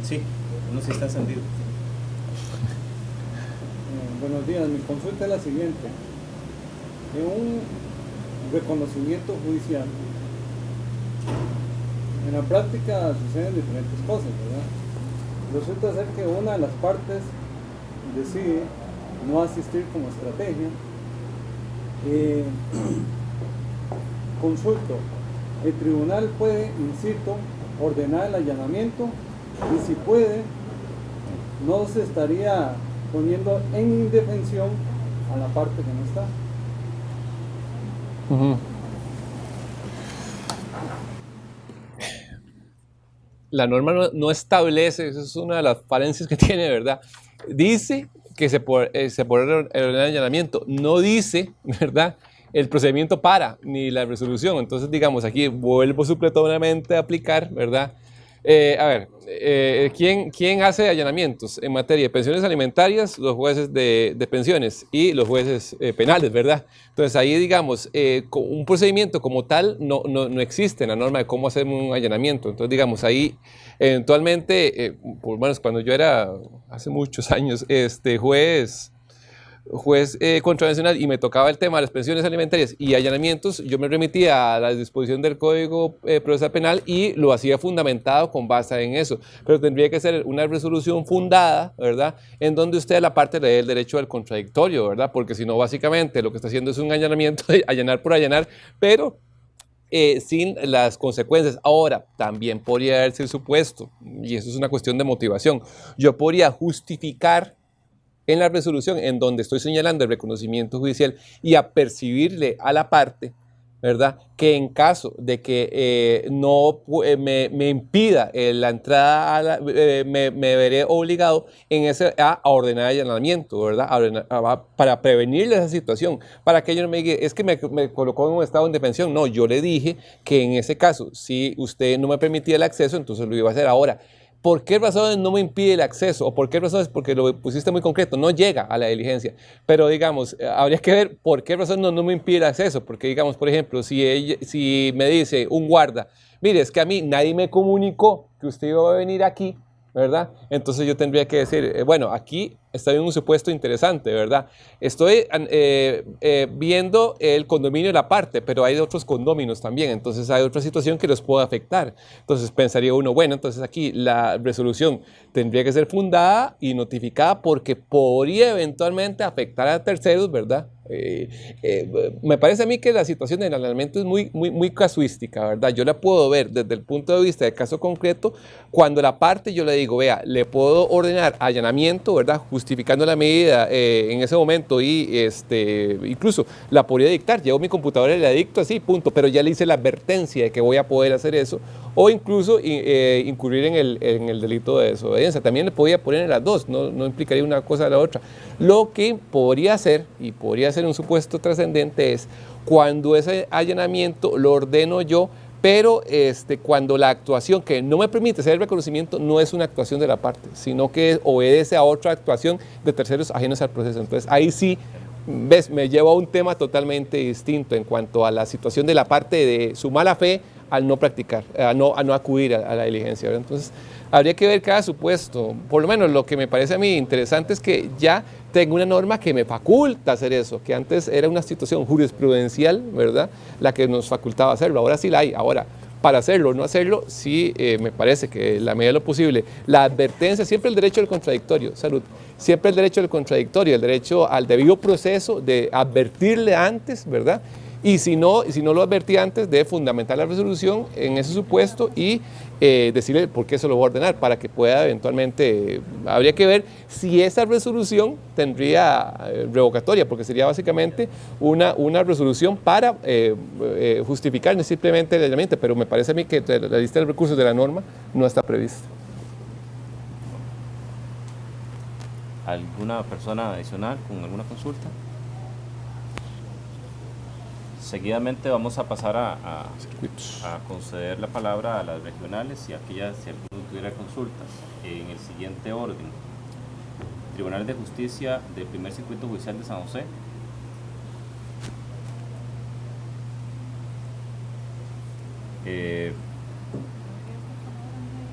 Sí, uno sí está encendido. Buenos días, mi consulta es la siguiente. En un reconocimiento judicial, en la práctica suceden diferentes cosas, ¿verdad? Resulta ser que una de las partes decide no asistir como estrategia. Consulto, el tribunal puede, incito, ordenar el allanamiento y si puede, no se estaría poniendo en indefensión a la parte que no está. La norma no establece, esa es una de las falencias que tiene, ¿verdad? Dice que se puede ordenar el allanamiento, no dice, ¿verdad?, el procedimiento para, ni la resolución. Entonces, digamos, aquí vuelvo supletoriamente a aplicar, ¿verdad? ¿Quién hace allanamientos en materia de pensiones alimentarias? Los jueces de pensiones y los jueces penales, ¿verdad? Entonces ahí, digamos, un procedimiento como tal no existe en la norma de cómo hacer un allanamiento. Entonces, digamos, ahí eventualmente, por lo menos cuando yo era, hace muchos años, juez contravencional y me tocaba el tema de las pensiones alimentarias y allanamientos, yo me remitía a la disposición del Código Procesal Penal y lo hacía fundamentado con base en eso. Pero tendría que ser una resolución fundada, ¿verdad?, en donde usted a la parte le dé el derecho al contradictorio, ¿verdad? Porque si no, básicamente lo que está haciendo es un allanamiento, allanar por allanar, pero sin las consecuencias. Ahora, también podría darse el supuesto, y eso es una cuestión de motivación, yo podría justificar en la resolución en donde estoy señalando el reconocimiento judicial y apercibirle a la parte, ¿verdad?, que en caso de que me impida la entrada, me veré obligado a ordenar allanamiento, ¿verdad?, para prevenirle esa situación, para que ellos no me digan, es que me colocó en un estado de indefensión. No, yo le dije que en ese caso, si usted no me permitía el acceso, entonces lo iba a hacer. Ahora, ¿por qué razones no me impide el acceso? ¿O por qué razones? Porque lo pusiste muy concreto, no llega a la diligencia. Pero, digamos, habría que ver por qué razones no me impide el acceso. Porque, digamos, por ejemplo, si me dice un guarda, mire, es que a mí nadie me comunicó que usted iba a venir aquí, ¿verdad? Entonces yo tendría que decir, bueno, aquí está en un supuesto interesante, ¿verdad? Estoy viendo el condominio de la parte, pero hay otros condóminos también, entonces hay otra situación que los puede afectar. Entonces pensaría uno, bueno, entonces aquí la resolución tendría que ser fundada y notificada porque podría eventualmente afectar a terceros, ¿verdad? Me parece a mí que la situación del allanamiento es muy casuística, ¿verdad? Yo la puedo ver desde el punto de vista del caso concreto cuando la parte yo le digo, vea, le puedo ordenar allanamiento, ¿verdad?, justificando la medida en ese momento y incluso la podría dictar, llevo mi computadora y la dicto así, punto, pero ya le hice la advertencia de que voy a poder hacer eso, o incluso incurrir en el delito de desobediencia. También le podía poner en las dos, no implicaría una cosa a la otra. Lo que podría hacer, y podría ser un supuesto trascendente, es cuando ese allanamiento lo ordeno yo, pero cuando la actuación que no me permite hacer el reconocimiento no es una actuación de la parte, sino que obedece a otra actuación de terceros ajenos al proceso. Entonces ahí sí, ves, me lleva a un tema totalmente distinto en cuanto a la situación de la parte de su mala fe al no practicar, a no acudir a la diligencia, ¿verdad? Entonces habría que ver cada supuesto. Por lo menos lo que me parece a mí interesante es que ya tengo una norma que me faculta hacer eso, que antes era una situación jurisprudencial, ¿verdad?, la que nos facultaba hacerlo. Ahora sí la hay. Ahora, para hacerlo o no hacerlo, sí me parece que la medida de lo posible, la advertencia, siempre el derecho al contradictorio, salud, siempre el derecho al contradictorio, el derecho al debido proceso de advertirle antes, ¿verdad? Y si no lo advertí antes, de fundamentar la resolución en ese supuesto y decirle por qué se lo va a ordenar, para que pueda eventualmente, habría que ver si esa resolución tendría revocatoria, porque sería básicamente una resolución para justificar simplemente el allanamiento, pero me parece a mí que la lista de recursos de la norma no está prevista. ¿Alguna persona adicional con alguna consulta? seguidamente vamos a pasar a Circuitos. conceder la palabra a las regionales y aquellas, si alguno tuviera consultas. En el siguiente orden: Tribunal de Justicia del Primer Circuito Judicial de San José.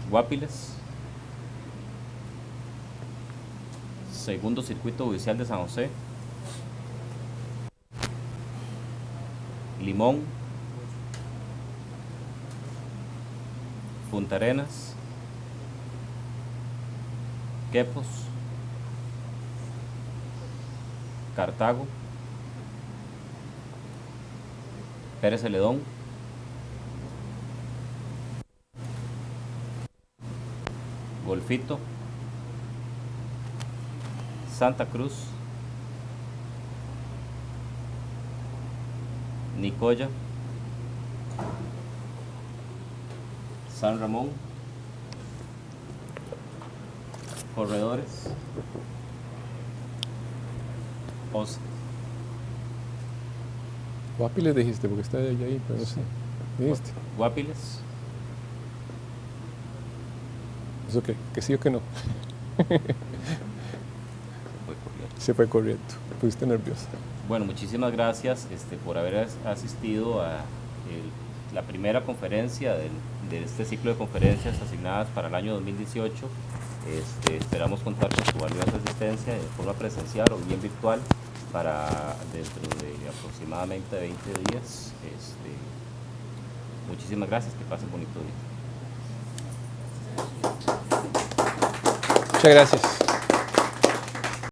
Guapiles. Segundo Circuito Judicial de San José. Limón. Punta Arenas. Quepos. Cartago. Pérez Celedón. Golfito. Santa Cruz. Nicoya. San Ramón. Corredores. Osa. Guapiles dijiste, porque está ahí, pero no sé. ¿Dijiste? Guapiles. ¿Eso qué? ¿Que sí o que no? Fue corriendo. Se fue corriendo. Pusiste nerviosa. Bueno, muchísimas gracias por haber asistido a la primera conferencia de este ciclo de conferencias asignadas para el año 2018. Esperamos contar con su valiosa asistencia de forma presencial o bien virtual para dentro de aproximadamente 20 días. Muchísimas gracias, que pasen bonito día. Muchas gracias.